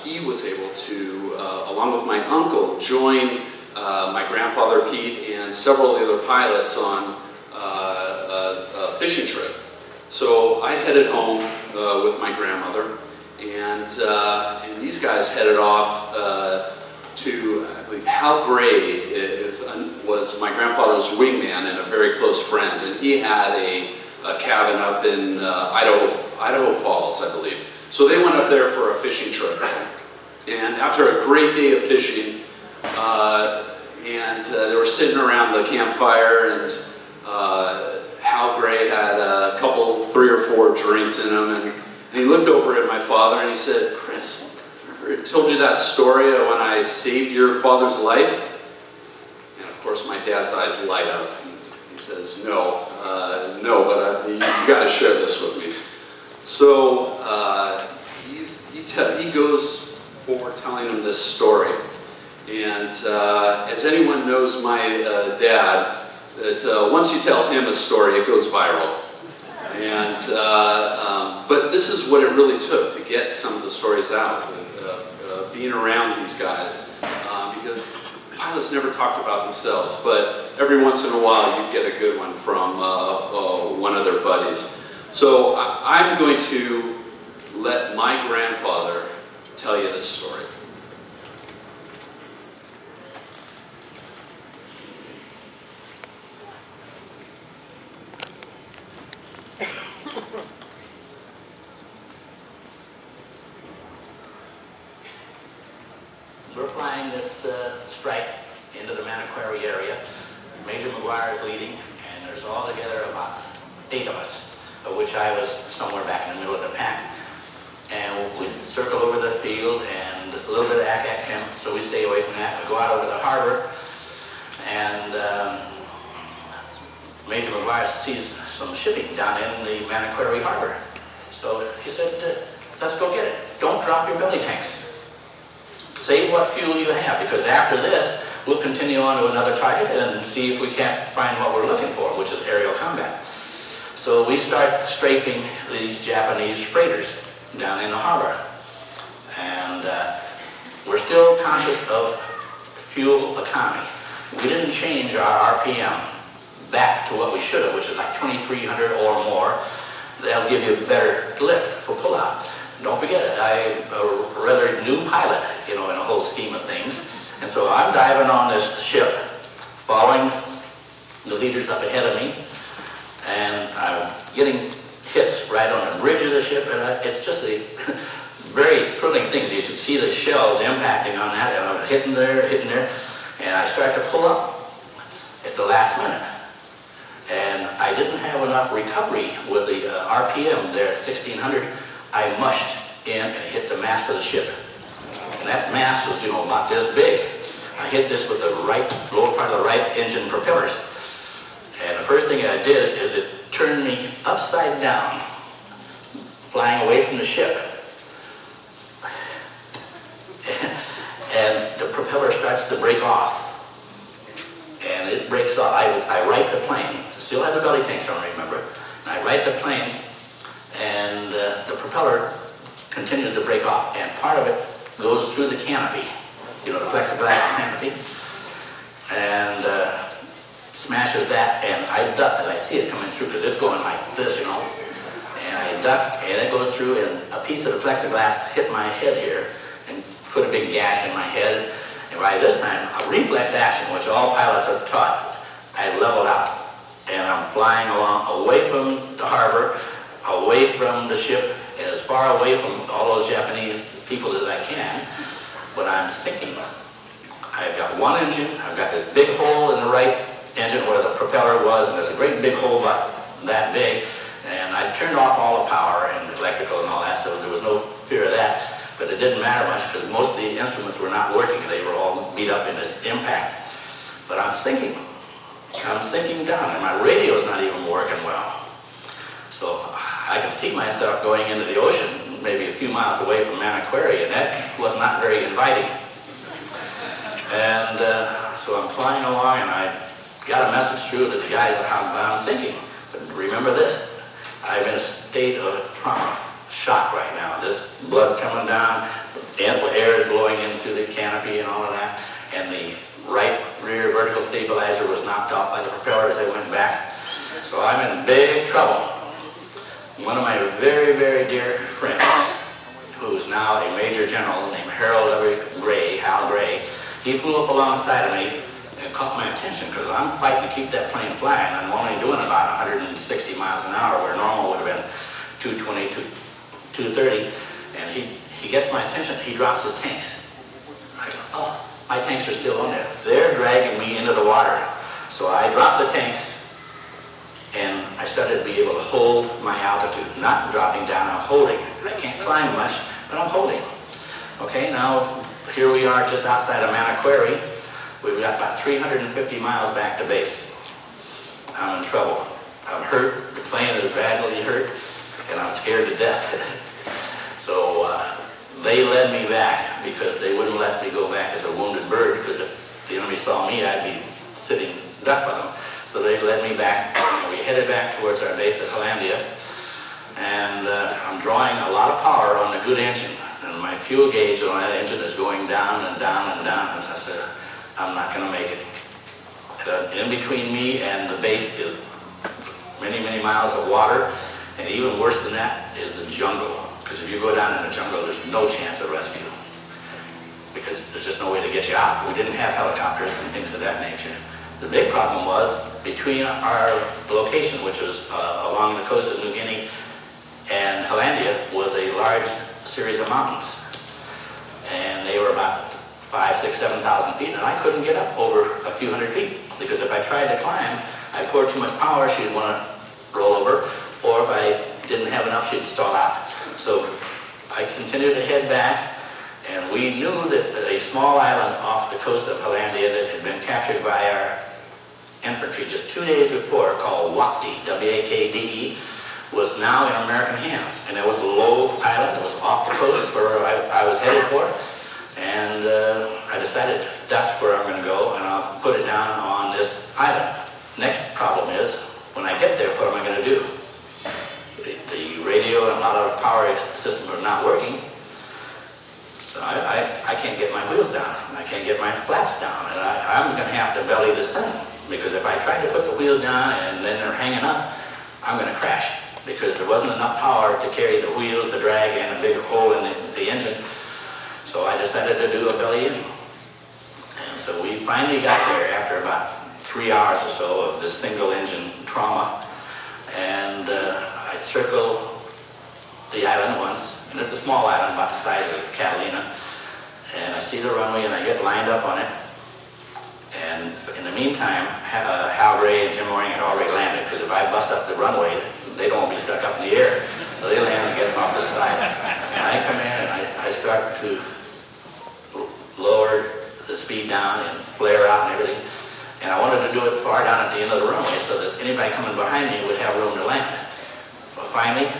he was able to, along with my uncle, join my grandfather Pete and several of the other pilots on a fishing trip. So I headed home with my grandmother, and these guys headed off to, I believe, Hal Gray was my grandfather's wingman and a very close friend, and he had a cabin up in Idaho Falls, I believe. So they went up there for a fishing trip, and after a great day of fishing, they were sitting around the campfire, and Hal Gray had a couple, 3 or 4 drinks in him, and he looked over at my father and he said, "Chris, I told you that story of when I saved your father's life?" And of course my dad's eyes light up. He says, no, but you got to share this with me. So he goes forward telling him this story. And as anyone knows my dad, that once you tell him a story, it goes viral. And but this is what it really took to get some of the stories out, being around these guys, because pilots never talked about themselves, but every once in a while you get a good one from one of their buddies. So I'm going to let my grandfather tell you this story. We're flying this strike into the Manaquari area. Major McGuire is leading, and there's altogether about 8 of us, of which I was somewhere back in the middle of the pack. And we circle over the field, and just a little bit of ack camp, so we stay away from that. We go out over the harbor, and Major McGuire sees some shipping down in the Manaquari harbor. So he said, let's go get it. Don't drop your belly tanks. Save what fuel you have, because after this, we'll continue on to another target and see if we can't find what we're looking for, which is aerial combat. So we start strafing these Japanese freighters down in the harbor. And we're still conscious of fuel economy. We didn't change our RPM back to what we should have, which is like 2,300 or more. That'll give you a better lift for pullout. Don't forget it, I'm a rather new pilot, in a whole scheme of things. And so I'm diving on this ship, following the leaders up ahead of me, and I'm getting hits right on the bridge of the ship, and it's just a very thrilling thing. You can see the shells impacting on that, and I'm hitting there, and I start to pull up at the last minute. And I didn't have enough recovery with the RPM there at 1600. I mushed in and hit the mast of the ship. And that mast was, about this big. I hit this with the lower part of the right engine propellers. And the first thing I did is it turned me upside down, flying away from the ship. And the propeller starts to break off. And it breaks off. I right the plane. Still have the belly tanks on, remember. And I right the plane, and the propeller continues to break off, and part of it goes through the canopy, you know, the plexiglass canopy, and smashes that, and I duck as I see it coming through, because it's going like this, you know, and I duck, and it goes through, and a piece of the plexiglass hit my head here, and put a big gash in my head, and by this time, a reflex action, which all pilots are taught, I leveled out, and I'm flying along away from the harbor, away from the ship, and as far away from all those Japanese people as I can, but I'm sinking. I've got one engine, I've got this big hole in the right engine where the propeller was, and there's a great big hole about that big, and I turned off all the power and electrical and all that, so there was no fear of that, but it didn't matter much because most of the instruments were not working. They were all beat up in this impact. But I'm sinking. I'm sinking down, and my radio's not even working well. So I can see myself going into the ocean, maybe a few miles away from Manaquari, and that was not very inviting. And so I'm flying along, and I got a message through that the guys I'm sinking. But remember this, I'm in a state of trauma, shock right now. This blood's coming down, the air is blowing in through the canopy and all of that, and the right rear vertical stabilizer was knocked off by the propeller as they went back. So I'm in big trouble. One of my very, very dear friends, who's now a Major General named Harold Gray, Hal Gray, he flew up alongside of me and caught my attention because I'm fighting to keep that plane flying. I'm only doing about 160 miles an hour where normal would have been 220, 230, and he gets my attention. He drops his tanks. I go, oh, my tanks are still on there. They're dragging me into the water. So I dropped the tanks, and I started to be able to hold my altitude, not dropping down, I'm holding. I can't climb much, but I'm holding. Okay, now here we are just outside of Manaquari. We've got about 350 miles back to base. I'm in trouble. I'm hurt, the plane is badly hurt, and I'm scared to death. So they led me back because they wouldn't let me go back as a wounded bird, because if the enemy saw me, I'd be sitting duck for them. So they led me back, and we headed back towards our base at Hollandia, and I'm drawing a lot of power on the good engine, and my fuel gauge on that engine is going down and down and down, and so I said, I'm not going to make it. In between me and the base is many, many miles of water, and even worse than that is the jungle. Because if you go down in the jungle, there's no chance of rescue. Because there's just no way to get you out. We didn't have helicopters and things of that nature. The big problem was between our location, which was along the coast of New Guinea, and Hollandia, was a large series of mountains. And they were about 5,000, 6,000, 7,000 feet, and I couldn't get up over a few hundred feet. Because if I tried to climb, I poured too much power, she'd want to roll over, or if I didn't have enough, she'd stall out. So I continued to head back, and we knew that a small island off the coast of Hollandia that had been captured by our infantry just 2 days before, called Wakde, W-A-K-D-E, was now in American hands. And it was a low island, it was off the coast where I was headed for, and I decided that's where I'm going to go, and I'll put it down on this island. Next problem is, when I get there, what am I going to do? The radio and a lot of the power systems are not working, so I can't get my wheels down, I can't get my flaps down, and I'm going to have to belly this thing, because if I try to put the wheels down and then they're hanging up, I'm going to crash, because there wasn't enough power to carry the wheels, the drag, and a big hole in the engine. So I decided to do a belly in. And so we finally got there after about 3 hours or so of this single engine trauma, and I circle the island once, and it's a small island about the size of Catalina, and I see the runway and I get lined up on it, and in the meantime Hal Gray and Jim Moring had already landed, because if I bust up the runway they don't want me stuck up in the air, so they land and get off to the side, and I come in and I start to lower the speed down and flare out and everything. And I wanted to do it far down at the end of the runway so that anybody coming behind me would have room to land. But finally,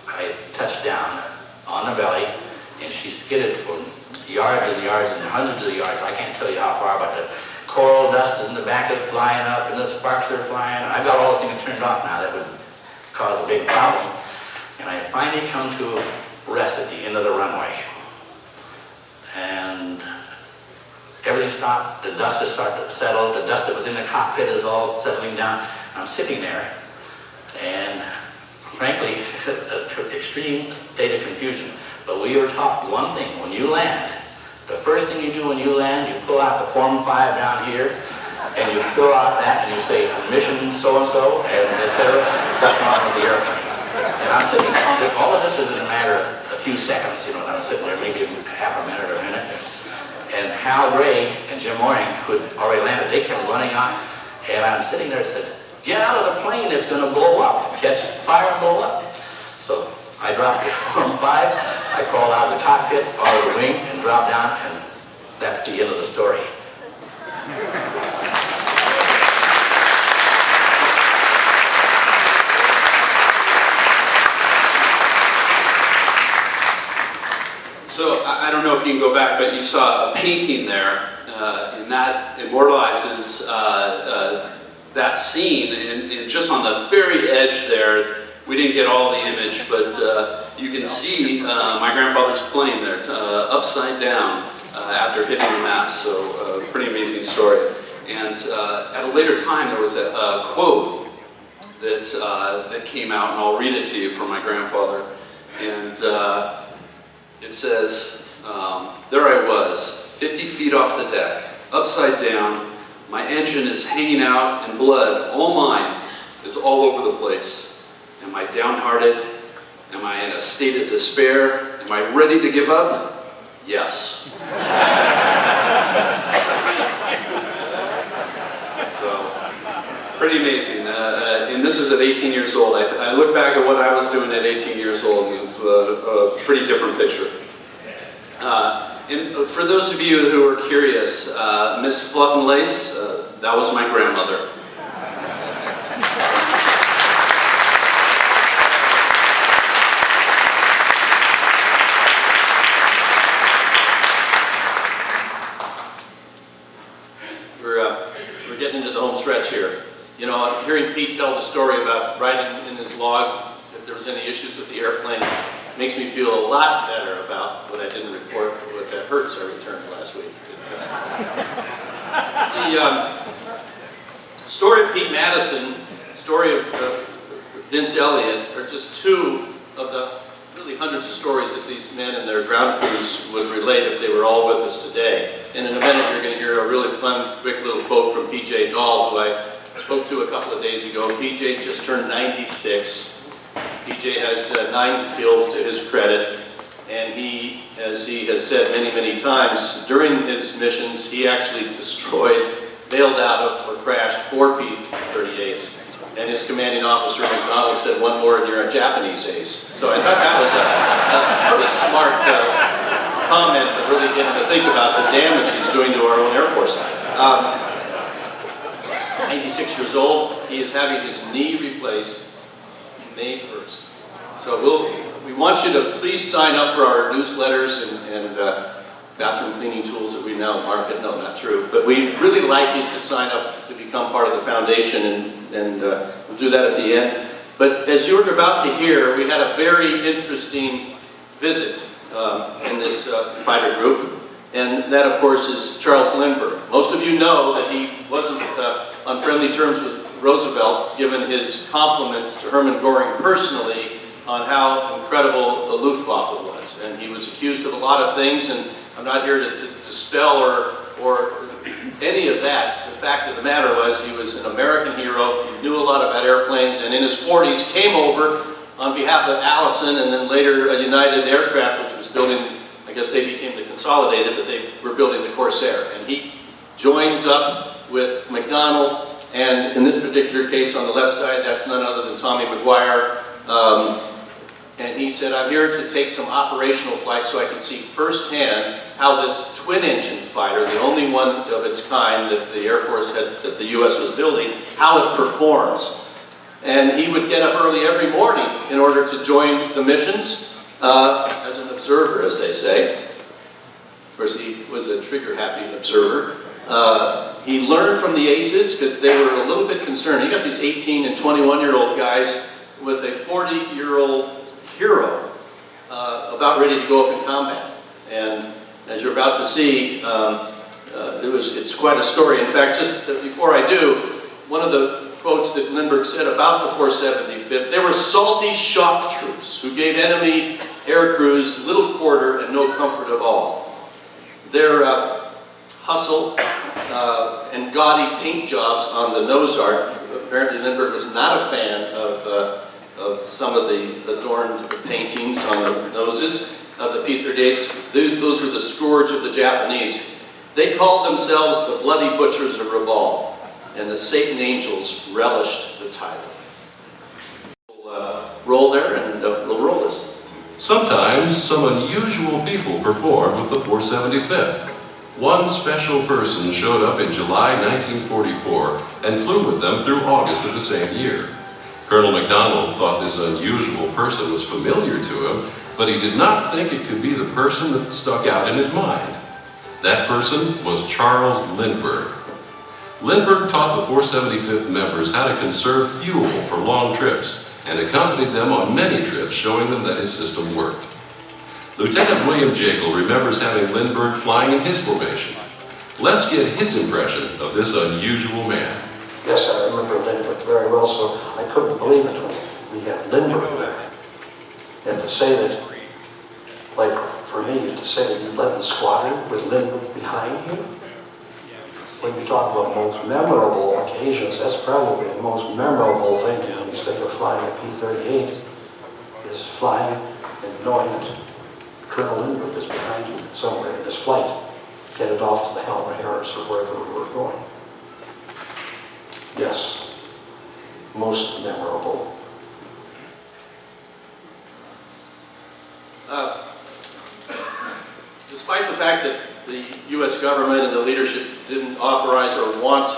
I touched down on the belly, and she skidded for yards and yards and hundreds of yards. I can't tell you how far, but the coral dust in the back is flying up, and the sparks are flying. I've got all the things turned off now that would cause a big problem. And I finally come to rest at the end of the runway. And everything stopped, the dust has started to settle, the dust that was in the cockpit is all settling down. I'm sitting there, and frankly, extreme state of confusion. But we were taught one thing: when you land, the first thing you do when you land, you pull out the Form 5 down here, and you fill out that, and you say, mission so-and-so, and etc. What's wrong with the airplane? And I'm sitting there, all of this is in a matter of a few seconds, you know, and I'm sitting there, maybe half a minute or a minute. And Hal Gray and Jim Mooring, who had already landed, they kept running on, and I'm sitting there and said, get out of the plane, it's going to blow up. Catch fire and blow up. So I dropped the Form 5, I crawled out of the cockpit, out of the wing, and dropped down, and that's the end of the story. So I don't know if you can go back, but you saw a painting there, and that immortalizes that scene. And just on the very edge there, we didn't get all the image, but you can see my grandfather's plane there, upside down after hitting the mast. So pretty amazing story. And at a later time, there was a quote that came out, and I'll read it to you from my grandfather. And it says, there I was, 50 feet off the deck, upside down. My engine is hanging out, and blood, all mine, is all over the place. Am I downhearted? Am I in a state of despair? Am I ready to give up? Yes. So, pretty amazing. And this is at 18 years old. I look back at what I was doing at 18 years old, and it's a pretty different picture. And for those of you who are curious, Miss Fluff and Lace, that was my grandmother. We're getting into the home stretch here. You know, hearing Pete tell the story about writing in his log if there was any issues with the airplane makes me feel a lot better about what I didn't report with that Hertz I returned last week. The story of Pete Madison, story of Vince Elliott are just two of the really hundreds of stories that these men and their ground crews would relate if they were all with us today. And in a minute you're going to hear a really fun, quick little quote from P.J. Dahl, who I spoke to a couple of days ago. P.J. just turned 96. P.J. has 9 kills to his credit, and he, as he has said many, many times, during his missions, he actually destroyed, bailed out of, or crashed 4 P-38s. And his commanding officer, McDonald, said, one more and you're a Japanese ace. So I thought that was a pretty smart comment to really get him to think about the damage he's doing to our own Air Force. 86 years old, he is having his knee replaced May 1st. So we want you to please sign up for our newsletters and bathroom cleaning tools that we now market. No, not true. But we'd really like you to sign up to become part of the foundation, and we'll do that at the end. But as you're about to hear, we had a very interesting visit in this fighter group. And that, of course, is Charles Lindbergh. Most of you know that he wasn't on friendly terms with Roosevelt, given his compliments to Hermann Göring personally on how incredible the Luftwaffe was. And he was accused of a lot of things, and I'm not here to dispel or any of that. The fact of the matter was he was an American hero, he knew a lot about airplanes, and in his 40s came over on behalf of Allison and then later United Aircraft, which was building, I guess they became the Consolidated, but they were building the Corsair. And he joins up with McDonnell, and in this particular case on the left side, that's none other than Tommy McGuire. And he said, I'm here to take some operational flights so I can see firsthand how this twin-engine fighter, the only one of its kind that the Air Force had, that the U.S. was building, how it performs. And he would get up early every morning in order to join the missions as an observer, as they say. Of course, he was a trigger-happy observer. He learned from the aces because they were a little bit concerned. You got these 18 and 21-year-old guys with a 40-year-old hero about ready to go up in combat. And as you're about to see, it's quite a story. In fact, just before I do, one of the quotes that Lindbergh said about the 475th, they were salty shock troops who gave enemy air crews little quarter and no comfort of all. Their hustle and gaudy paint jobs on the nose art, apparently Lindbergh was not a fan of some of the adorned paintings on the noses of the P-38s. Those were the scourge of the Japanese. They called themselves the Bloody Butchers of Revolve, and the Satan Angels relished the title. We'll roll there, and we'll roll this. Sometimes some unusual people performed with the 475th. One special person showed up in July 1944 and flew with them through August of the same year. Colonel MacDonald thought this unusual person was familiar to him, but he did not think it could be the person that stuck out in his mind. That person was Charles Lindbergh. Lindbergh taught the 475th members how to conserve fuel for long trips and accompanied them on many trips, showing them that his system worked. Lieutenant William Jekyll remembers having Lindbergh flying in his formation. Let's get his impression of this unusual man. Yes, I remember Lindbergh very well, so I couldn't believe it when we had Lindbergh there. And to say that, like for me, to say that you led the squadron with Lindbergh behind you, when you talk about most memorable occasions, that's probably the most memorable thing when you think of flying a P-38, is flying and knowing that Colonel Lindbergh is behind you somewhere in this flight, headed off to the Helmer Harris or wherever we were going. Yes, most memorable. Despite the fact that the U.S. government and the leadership didn't authorize or want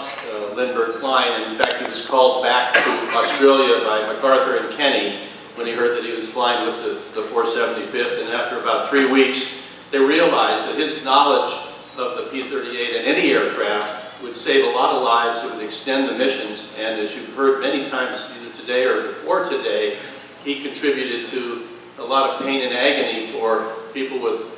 Lindbergh flying, and in fact he was called back to Australia by MacArthur and Kenny when he heard that he was flying with the 475th, and after about 3 weeks they realized that his knowledge of the P-38 and any aircraft would save a lot of lives, it would extend the missions, and as you've heard many times either today or before today, he contributed to a lot of pain and agony for people with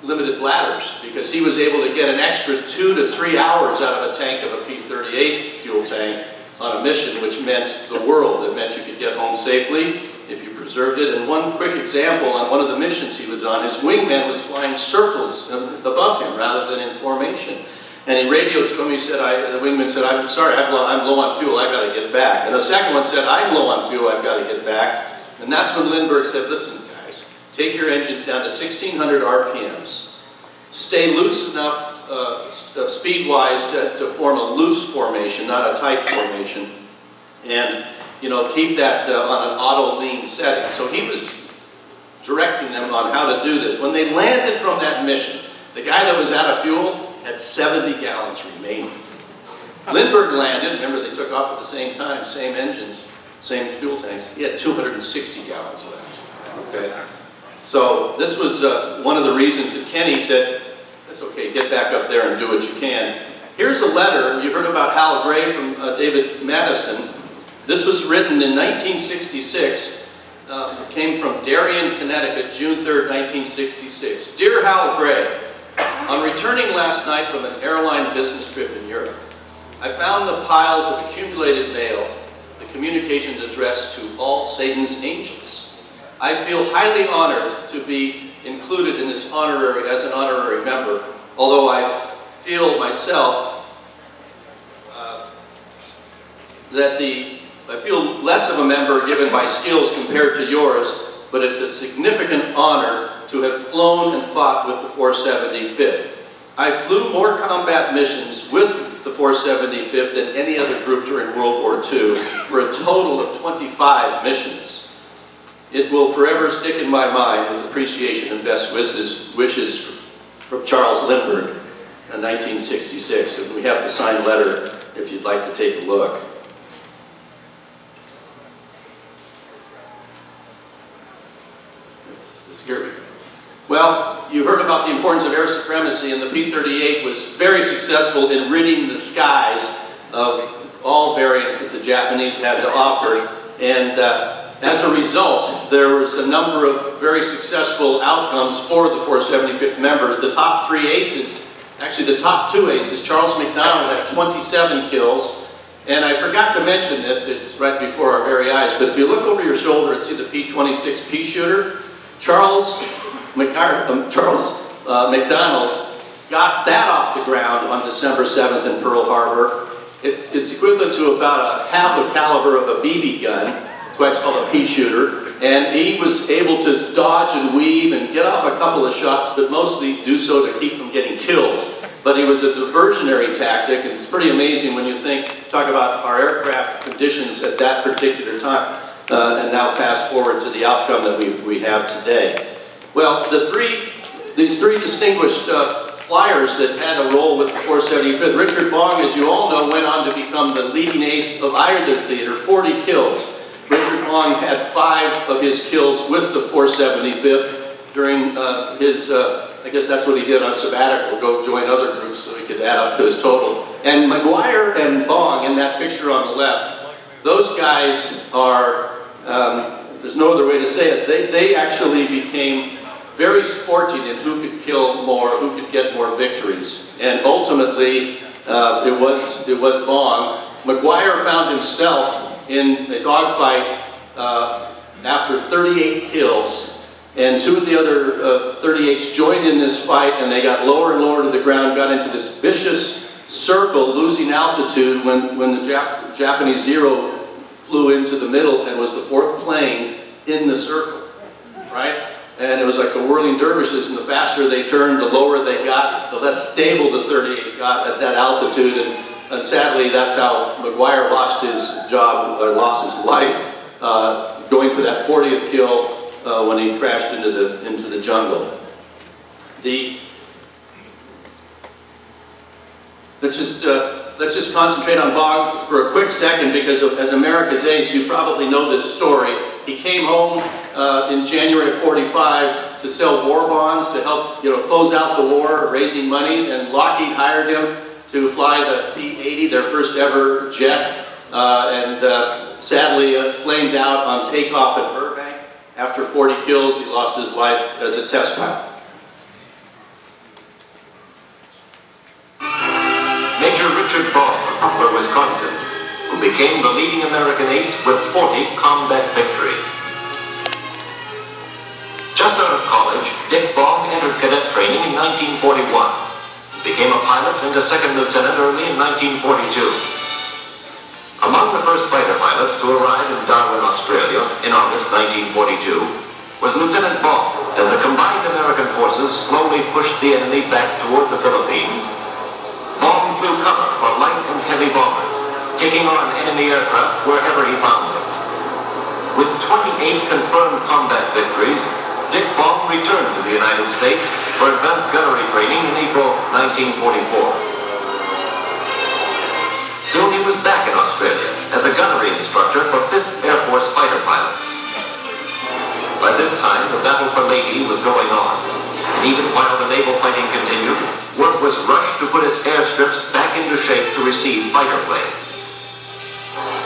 limited bladders, because he was able to get an extra 2 to 3 hours out of a tank of a P-38 fuel tank on a mission, which meant the world. It meant you could get home safely if you preserved it. And one quick example, on one of the missions he was on, his wingman was flying circles above him rather than in formation. And he radioed to him, he said, the wingman said, I'm sorry, I'm low on fuel, I've got to get back. And the second one said, I'm low on fuel, I've got to get back. And that's when Lindbergh said, listen guys, take your engines down to 1600 RPMs. Stay loose enough speed-wise to form a loose formation, not a tight formation. And, you know, keep that on an auto lean setting. So he was directing them on how to do this. When they landed from that mission, the guy that was out of fuel had 70 gallons remaining. Lindbergh landed, remember they took off at the same time, same engines, same fuel tanks. He had 260 gallons left. Okay. So this was one of the reasons that Kenny said, it's okay, get back up there and do what you can. Here's a letter, you heard about Hal Gray from David Madison. This was written in 1966. It came from Darien, Connecticut, June 3rd, 1966. Dear Hal Gray, on returning last night from an airline business trip in Europe, I found the piles of accumulated mail, the communications addressed to all Satan's angels. I feel highly honored to be included in this as an honorary member, although I feel myself I feel less of a member given my skills compared to yours, but it's a significant honor to have flown and fought with the 475th. I flew more combat missions with the 475th than any other group during World War II, for a total of 25 missions. It will forever stick in my mind with appreciation and best wishes from Charles Lindbergh in 1966. And we have the signed letter if you'd like to take a look. Well, you heard about the importance of air supremacy, and the P-38 was very successful in ridding the skies of all variants that the Japanese had to offer. And as a result, there was a number of very successful outcomes for the 475th members. The top 3 aces, actually the top 2 aces, Charles McDonald had 27 kills. And I forgot to mention this, it's right before our very eyes, but if you look over your shoulder and see the P-26 pea shooter, Charles McDonald got that off the ground on December 7th in Pearl Harbor. It's equivalent to about a half a caliber of a BB gun. That's why it's called a pea shooter. And he was able to dodge and weave and get off a couple of shots, but mostly do so to keep from getting killed. But it was a diversionary tactic, and it's pretty amazing when you talk about our aircraft conditions at that particular time, and now fast forward to the outcome that we have today. Well, these three distinguished flyers that had a role with the 475th. Richard Bong, as you all know, went on to become the leading ace of either theater, 40 kills. Richard Bong had 5 of his kills with the 475th during his, I guess that's what he did on sabbatical, go join other groups so he could add up to his total. And McGuire and Bong, in that picture on the left, those guys are, there's no other way to say it, they actually became very sporting in who could kill more, who could get more victories. And ultimately, it was Bong. McGuire found himself in a dogfight after 38 kills, and 2 of the other 38s joined in this fight, and they got lower and lower to the ground, got into this vicious circle, losing altitude when the Japanese Zero flew into the middle and was the 4th plane in the circle, right? And it was like the whirling dervishes, and the faster they turned, the lower they got, the less stable the 38 got at that altitude. And sadly, that's how McGuire lost his job, or lost his life, going for that 40th kill when he crashed into the jungle. Let's just concentrate on Bog for a quick second, because as America's ace, you probably know this story. He came home in January of '45 to sell war bonds to help, close out the war, raising monies, and Lockheed hired him to fly the P-80, their first ever jet, and sadly flamed out on takeoff at Burbank. After 40 kills, he lost his life as a test pilot. Major Richard Bong of Butler, Wisconsin, who became the leading American ace with 40 combat victories. Just out of college, Dick Bong entered cadet training in 1941. He became a pilot and a second lieutenant early in 1942. Among the first fighter pilots to arrive in Darwin, Australia in August 1942 was Lieutenant Bong. As the combined American forces slowly pushed the enemy back toward the Philippines, Bong flew cover for light and heavy bombers, taking on enemy aircraft wherever he found them. With 28 confirmed combat victories, Dick Bong returned to the United States for advanced gunnery training in April 1944. Soon he was back in Australia as a gunnery instructor for 5th Air Force fighter pilots. By this time, the battle for Leyte was going on, and even while the naval fighting continued, work was rushed to put its airstrips back into shape to receive fighter planes.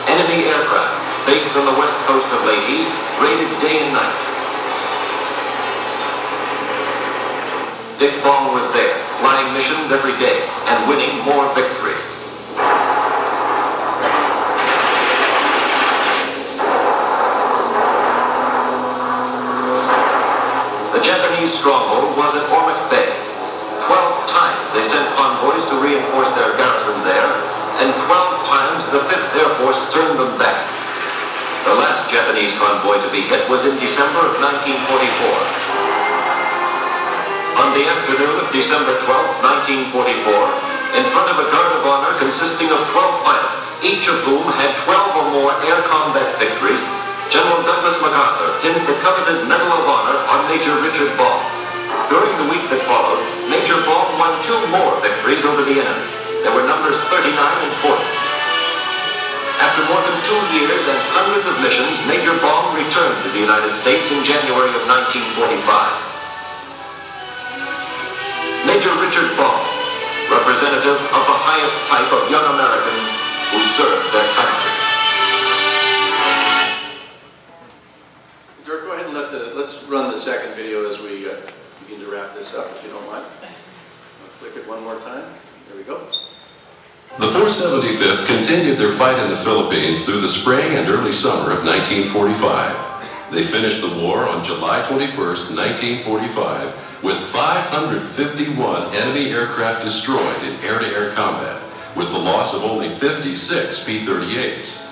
Enemy aircraft, based on the west coast of Leyte, raided day and night. Dick Bong was there, flying missions every day and winning more victories. The Japanese stronghold was at Ormond Bay. 12 times they sent convoys to reinforce their garrison there, and 12 times the 5th Air Force turned them back. The last Japanese convoy to be hit was in December of 1944. On the afternoon of December 12, 1944, in front of a guard of honor consisting of 12 pilots, each of whom had 12 or more air combat victories, General Douglas MacArthur pinned the coveted Medal of Honor on Major Richard Bong. During the week that followed, Major Bong won 2 more victories over the enemy. There were numbers 39 and 40. After more than 2 years and hundreds of missions, Major Bong returned to the United States in January of 1945. Major Richard Bong, representative of the highest type of young Americans who served their country. Dirk, go ahead and let's run the second video as we begin to wrap this up, if you don't mind. I'll click it one more time. There we go. The 475th continued their fight in the Philippines through the spring and early summer of 1945. They finished the war on July 21st, 1945, with 551 enemy aircraft destroyed in air-to-air combat, with the loss of only 56 P-38s.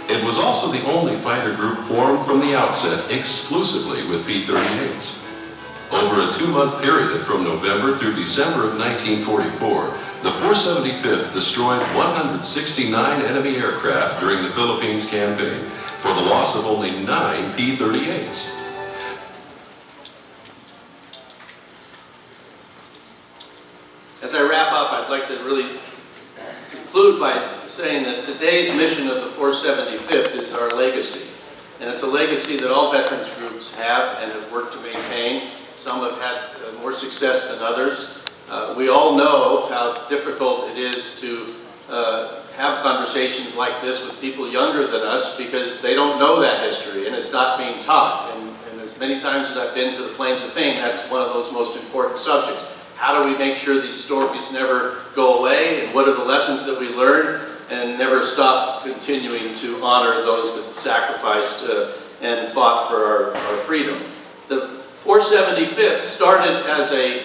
It was also the only fighter group formed from the outset exclusively with P-38s. Over a 2-month period from November through December of 1944, the 475th destroyed 169 enemy aircraft during the Philippines campaign for the loss of only 9 P-38s. As I wrap up, I'd like to really conclude by saying that today's mission of the 475th is our legacy. And it's a legacy that all veterans groups have and have worked to maintain. Some have had more success than others. We all know how difficult it is to have conversations like this with people younger than us because they don't know that history and it's not being taught. And as many times as I've been to the Plains of Fame, that's one of those most important subjects. How do we make sure these stories never go away, and what are the lessons that we learn, and never stop continuing to honor those that sacrificed and fought for our freedom. The 475th started as a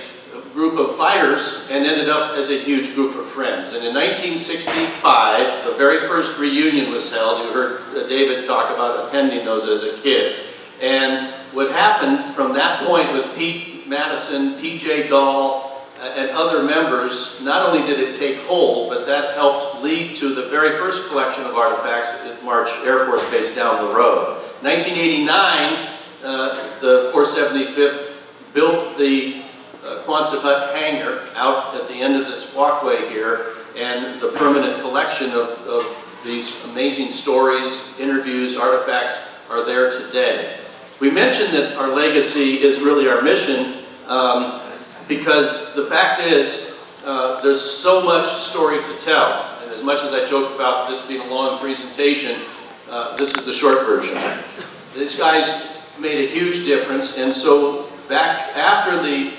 group of fighters and ended up as a huge group of friends. And in 1965, the very first reunion was held. You heard David talk about attending those as a kid. And what happened from that point with Pete Madison, P.J. Dahl, and other members, not only did it take hold, but that helped lead to the very first collection of artifacts at March Air Force Base down the road. 1989, the 475th built the Quonset Hut hangar out at the end of this walkway here, and the permanent collection of these amazing stories, interviews, artifacts are there today. We mentioned that our legacy is really our mission because the fact is there's so much story to tell. And as much as I joke about this being a long presentation, this is the short version. These guys made a huge difference, and so back after the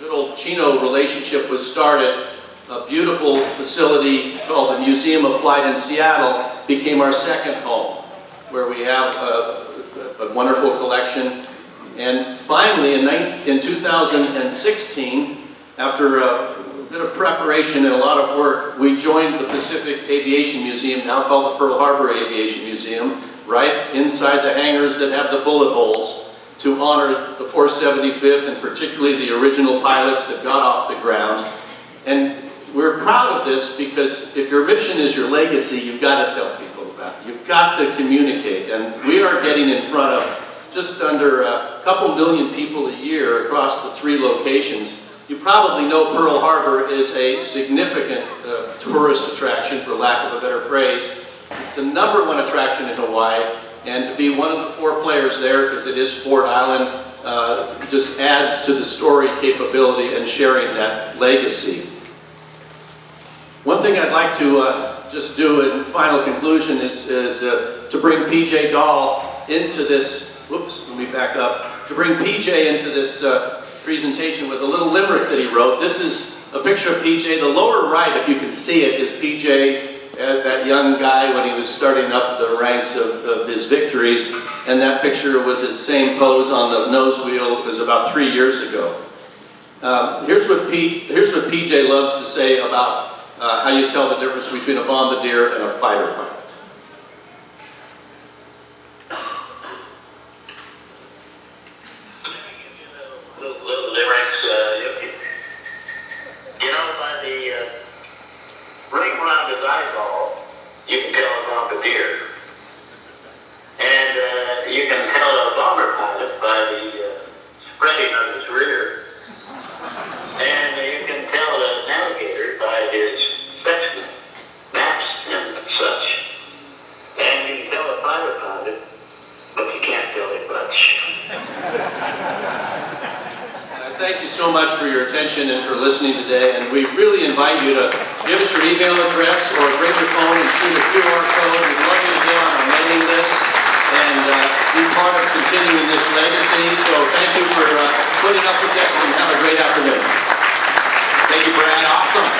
good old Chino relationship was started, a beautiful facility called the Museum of Flight in Seattle became our second home, where we have a wonderful collection. And finally, in 2016, after a bit of preparation and a lot of work, we joined the Pacific Aviation Museum, now called the Pearl Harbor Aviation Museum, right inside the hangars that have the bullet holes, to honor the 475th and particularly the original pilots that got off the ground. And we're proud of this because if your mission is your legacy, you've got to tell people about it. You've got to communicate. And we are getting in front of just under a couple million people a year across the 3 locations. You probably know Pearl Harbor is a significant tourist attraction, for lack of a better phrase. It's the #1 attraction in Hawaii, and to be one of the 4 players there, because it is Fort Island, just adds to the story capability and sharing that legacy. One thing I'd like to just do in final conclusion is to bring P.J. Dahl into this. Whoops, let me back up. To bring PJ into this presentation with a little limerick that he wrote. This is a picture of PJ. The lower right, if you can see it, is PJ, that young guy when he was starting up the ranks of his victories. And that picture with his same pose on the nose wheel was about 3 years ago. Here's what PJ loves to say about how you tell the difference between a bombardier and a fighter pilot. Thank you so much for your attention and for listening today, and we really invite you to give us your email address or bring your phone and shoot a QR code. We'd love you to get on our mailing list, and be part of continuing this legacy. So thank you for putting up with this and have a great afternoon. Thank you, Brad. Awesome.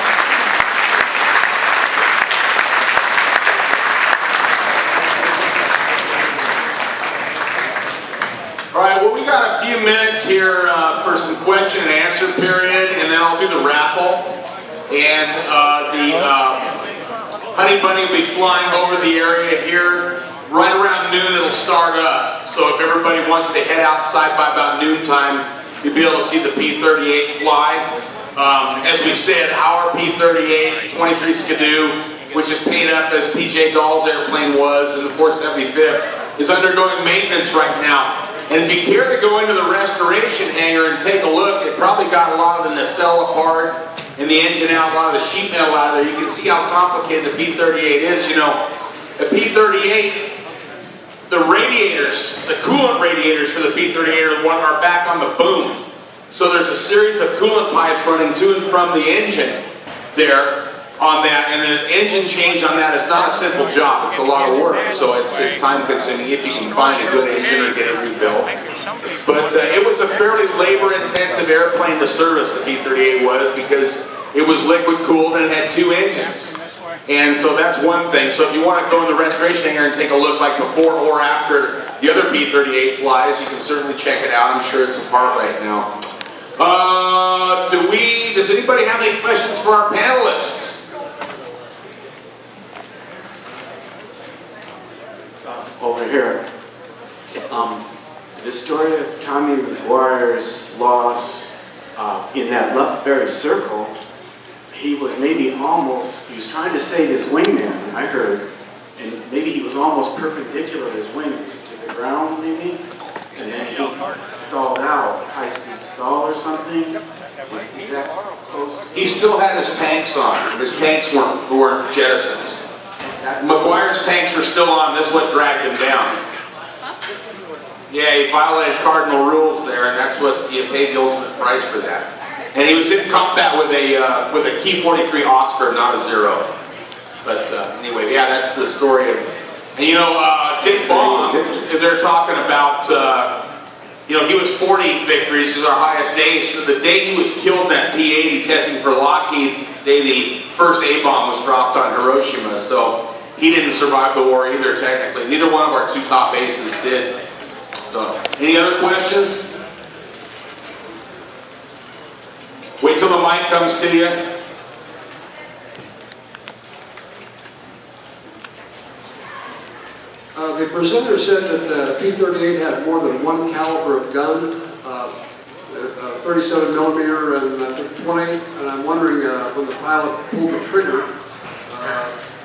All right, well, we got a few minutes here for some question and answer period, and then I'll do the raffle. And the Honey Bunny will be flying over the area here. Right around noon, it'll start up. So if everybody wants to head outside by about noontime, you'll be able to see the P-38 fly. As we said, our P-38, 23 Skidoo, which is paid up as P.J. Dahl's airplane was in the 475th, is undergoing maintenance right now. And if you care to go into the restoration hangar and take a look, it probably got a lot of the nacelle apart and the engine out, a lot of the sheet metal out of there. You can see how complicated the P-38 is. You know, the P-38, the radiators, the coolant radiators for the P-38 are back on the boom. So there's a series of coolant pipes running to and from the engine there on that, and the engine change on that is not a simple job. It's a lot of work, so it's time consuming if you can find a good engine or get it rebuilt. But it was a fairly labor intensive airplane to service, the P-38 was, because it was liquid cooled and it had two engines. And so that's one thing. So if you want to go in the restoration hangar and take a look like before or after the other P-38 flies, you can certainly check it out. I'm sure it's apart right now. Does anybody have any questions for our panelists? Over here. The story of Tommy McGuire's loss in that left berry circle, he was trying to save his wingman, I heard, and maybe he was almost perpendicular his wings to the ground, maybe, and then he stalled out, high-speed stall or something. Is that close? He still had his tanks on. His tanks weren't jettisoned. McGuire's tanks were still on. This is what dragged him down. Yeah, he violated cardinal rules there, and that's what you paid the ultimate price for that. And he was in combat with a Key 43 Oscar, not a Zero. But anyway, yeah, that's the story of. And you know, Dick Baum, as they're talking about, you know, he was 40 victories, is our highest ace. So the day he was killed in that P-80 testing for Lockheed, the first A-bomb was dropped on Hiroshima. So he didn't survive the war either, technically. Neither one of our two top aces did. So, any other questions? Wait till the mic comes to you. The presenter said that P-38 had more than one caliber of gun, 37 millimeter and I think 20, and I'm wondering when the pilot pulled the trigger,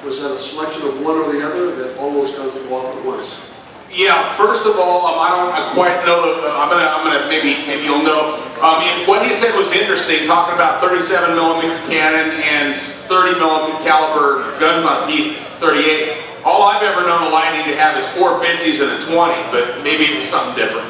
was that a selection of one or the other, that all those guns would go off at once? Yeah, first of all, I don't quite know, I'm gonna maybe you'll know. What he said was interesting, talking about 37 millimeter cannon and 30 millimeter caliber guns on P-38. All I've ever known a Lightning to have is 450s and a 20, but maybe it was something different.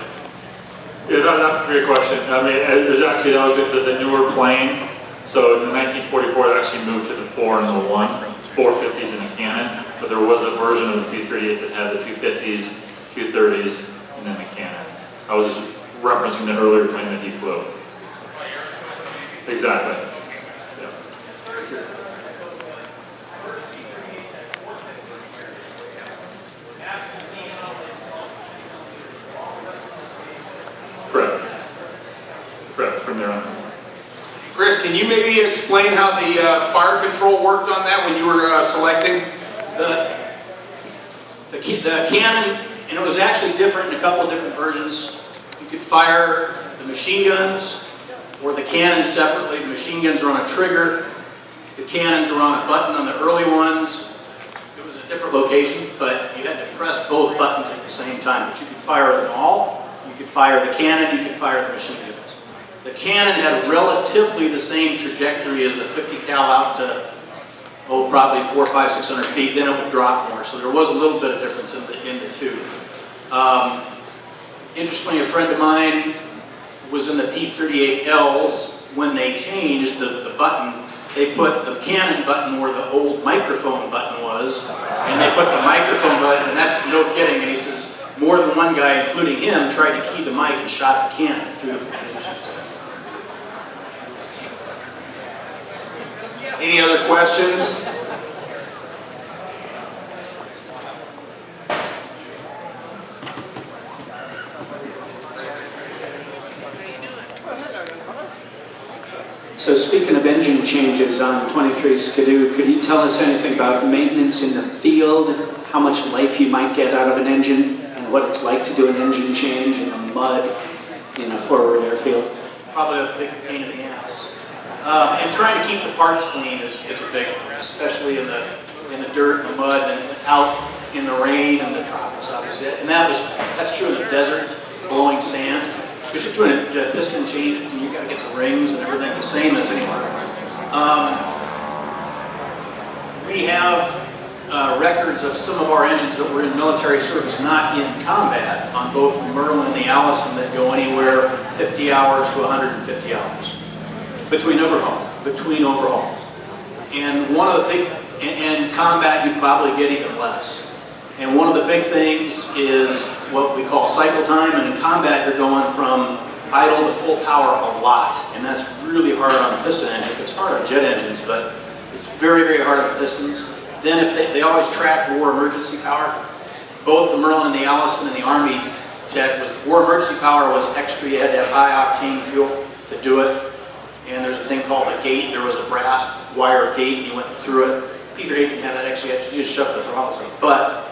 Yeah, that's a great question. I mean, there's actually, that was the newer plane. So in 1944, it actually moved to the 4 and the 1, 450s and a cannon. But there was a version of the P-38 that had the 250s, 230s, and then the cannon. I was just referencing the earlier plane that he flew. Exactly. Yeah. Correct, from there on. Chris, can you maybe explain how the fire control worked on that when you were selecting? The cannon, and it was actually different in a couple of different versions. You could fire the machine guns or the cannons separately. The machine guns were on a trigger. The cannons were on a button on the early ones. It was a different location, but you had to press both buttons at the same time. But you could fire them all. You could fire the cannon, you could fire the machine guns. The cannon had relatively the same trajectory as the 50 cal out to, probably 400, 500, 600 feet. Then it would drop more. So there was a little bit of difference in the two. Interestingly, a friend of mine was in the P-38Ls. When they changed the button, they put the cannon button where the old microphone button was, and they put the microphone button, and that's no kidding. And he says, more than one guy, including him, tried to key the mic and shot the cannon through the positions. Any other questions? So speaking of engine changes on 23 Skidoo, could you tell us anything about maintenance in the field, how much life you might get out of an engine, and what it's like to do an engine change in the mud in a forward airfield? Probably a big pain in the ass. And trying to keep the parts clean is a big one, especially in the dirt and the mud and out in the rain and the tropics, obviously. And that's true in the desert, blowing sand. Because you're doing a piston change, and you got to get the rings and everything the same as anywhere else. We have records of some of our engines that were in military service, not in combat, on both the Merlin and the Allison that go anywhere from 50 hours to 150 hours between overhauls. And one of the big, in combat you probably get even less. And one of the big things is what we call cycle time, and in combat you're going from idle to full power a lot, and that's really hard on a piston engine. It's hard on jet engines, but it's very, very hard on pistons. Then if they always track war emergency power. Both the Merlin and the Allison and the Army Tech was war emergency power was extra. You had to have high octane fuel to do it. And there's a thing called a gate. There was a brass wire gate, and you went through it. Either gate didn't have that extra. You just shut the throttles up. But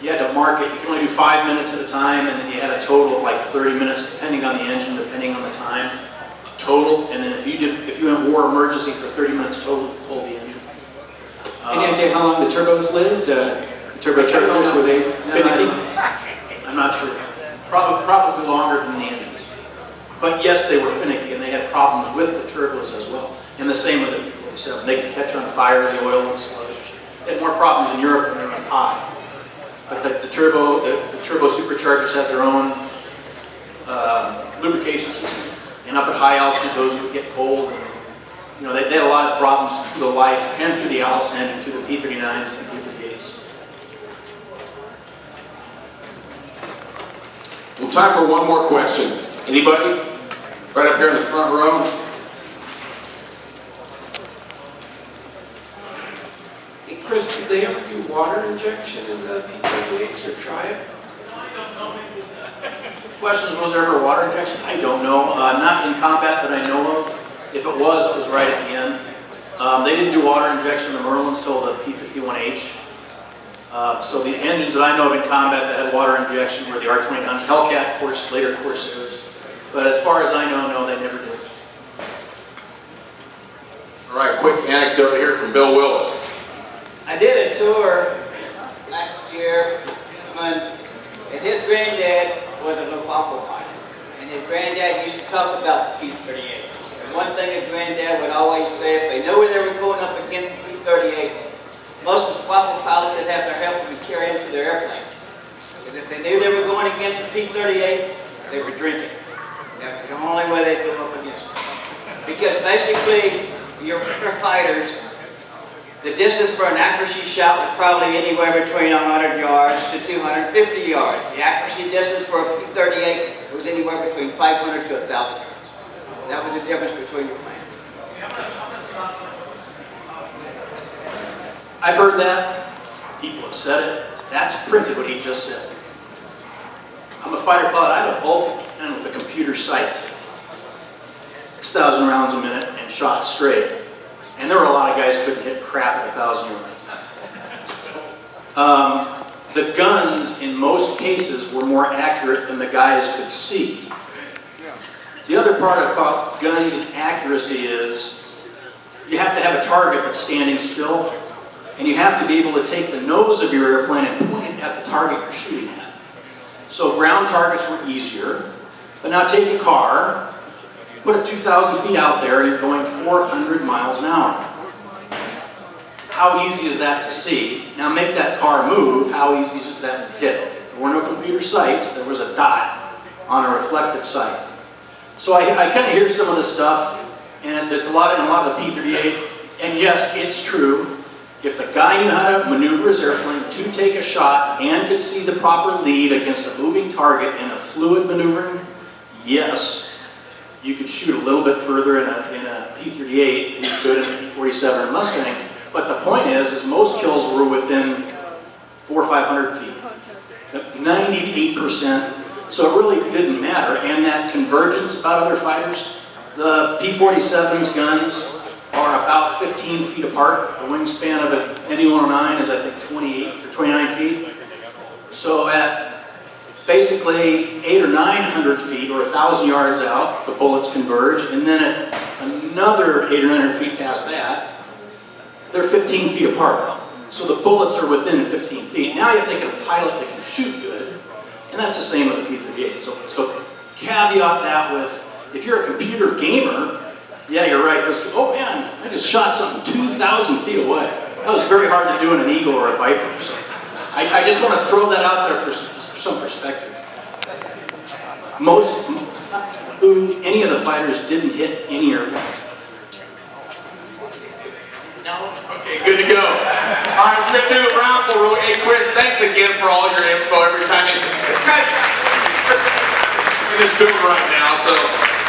you had to mark it. You could only do 5 minutes at a time, and then you had a total of like 30 minutes, depending on the engine, depending on the time total. And then if you went war emergency for 30 minutes total, hold the engine. Any idea how long the turbos lived? Turbochargers, were they finicky? I'm not sure. Probably longer than the engines. But yes, they were finicky, and they had problems with the turbos as well. And the same with the B-47. They could catch on fire, the oil would sludge. They had more problems in Europe when they were on high. But the turbo superchargers had their own lubrication system. And up at high altitude, those would get cold. And, they had a lot of problems through the life and through the Allison and through the P-39s and P-38s. Well, time for one more question. Anybody? Right up here in the front row. Hey, Chris, did they ever do water injection in the P-38s or try it? Question was there ever a water injection? I don't know. Not in combat that I know of. If it was right at the end. They didn't do water injection in the Merlins till the P-51H. So the engines that I know of in combat that had water injection were the R-29 Hellcat, later Corsairs. But as far as I know, no, they never did. All right, quick anecdote here from Bill Willis. I did a tour last year, and his granddad was a Luftwaffe pilot. And his granddad used to talk about the P-38. And one thing his granddad would always say, if they knew where they were going up against the P-38s, most Luftwaffe pilots would have their help and carry them to their airplane. Because if they knew they were going against the P-38, they were drinking. That's the only way they'd go up against them. Because basically, your fighters, the distance for an accuracy shot was probably anywhere between 100 yards to 250 yards. The accuracy distance for a P-38 was anywhere between 500 to 1,000 yards. That was the difference between the planes. I've heard that. People have said it. That's printed what he just said. I'm a fighter pilot. I had a Vulcan and with a computer sight. 6,000 rounds a minute and shot straight. And there were a lot of guys who couldn't hit crap at 1,000 yards. The guns, in most cases, were more accurate than the guys could see. The other part about guns and accuracy is you have to have a target that's standing still, and you have to be able to take the nose of your airplane and point it at the target you're shooting at. So ground targets were easier, but now take a car, put it 2,000 feet out there, and you're going 400 miles an hour. How easy is that to see? Now make that car move, how easy is that to hit? There were no computer sights, there was a dot on a reflected sight. So I kind of hear some of this stuff, and it's in a lot of the P-38, and yes, it's true. If the guy knew how to maneuver his airplane to take a shot and could see the proper lead against a moving target in a fluid maneuvering, yes, you could shoot a little bit further in a P-38 than you could in a P-47 or Mustang. But the point is most kills were within 400 or 500 feet. 98%. So it really didn't matter. And that convergence about other fighters, the P-47's guns are about 15 feet apart. The wingspan of an NE-109 is, I think, 28 or 29 feet. So at basically 800 or 900 feet, or 1,000 yards out, the bullets converge. And then at another 800 or 900 feet past that, they're 15 feet apart. So the bullets are within 15 feet. Now you have to think of a pilot that can shoot good, and that's the same with the P-38. So caveat that with, if you're a computer gamer, yeah, you're right. Oh man, I just shot something 2,000 feet away. That was very hard to do in an Eagle or a Viper. So I just want to throw that out there for some perspective. Any of the fighters didn't hit any airplanes. No? Okay, good to go. All right, we're going to do a round for Roy. Hey, Chris, thanks again for all your info every time. In this boomer right now, so,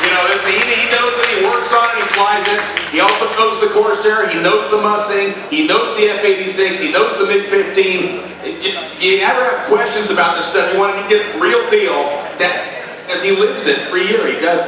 you know, he knows that he works on it, he flies it. He also knows the Corsair, he knows the Mustang, he knows the F-86, he knows the MiG-15. If you ever have questions about this stuff, you want to get the real deal, that, as he lives it every year, he does.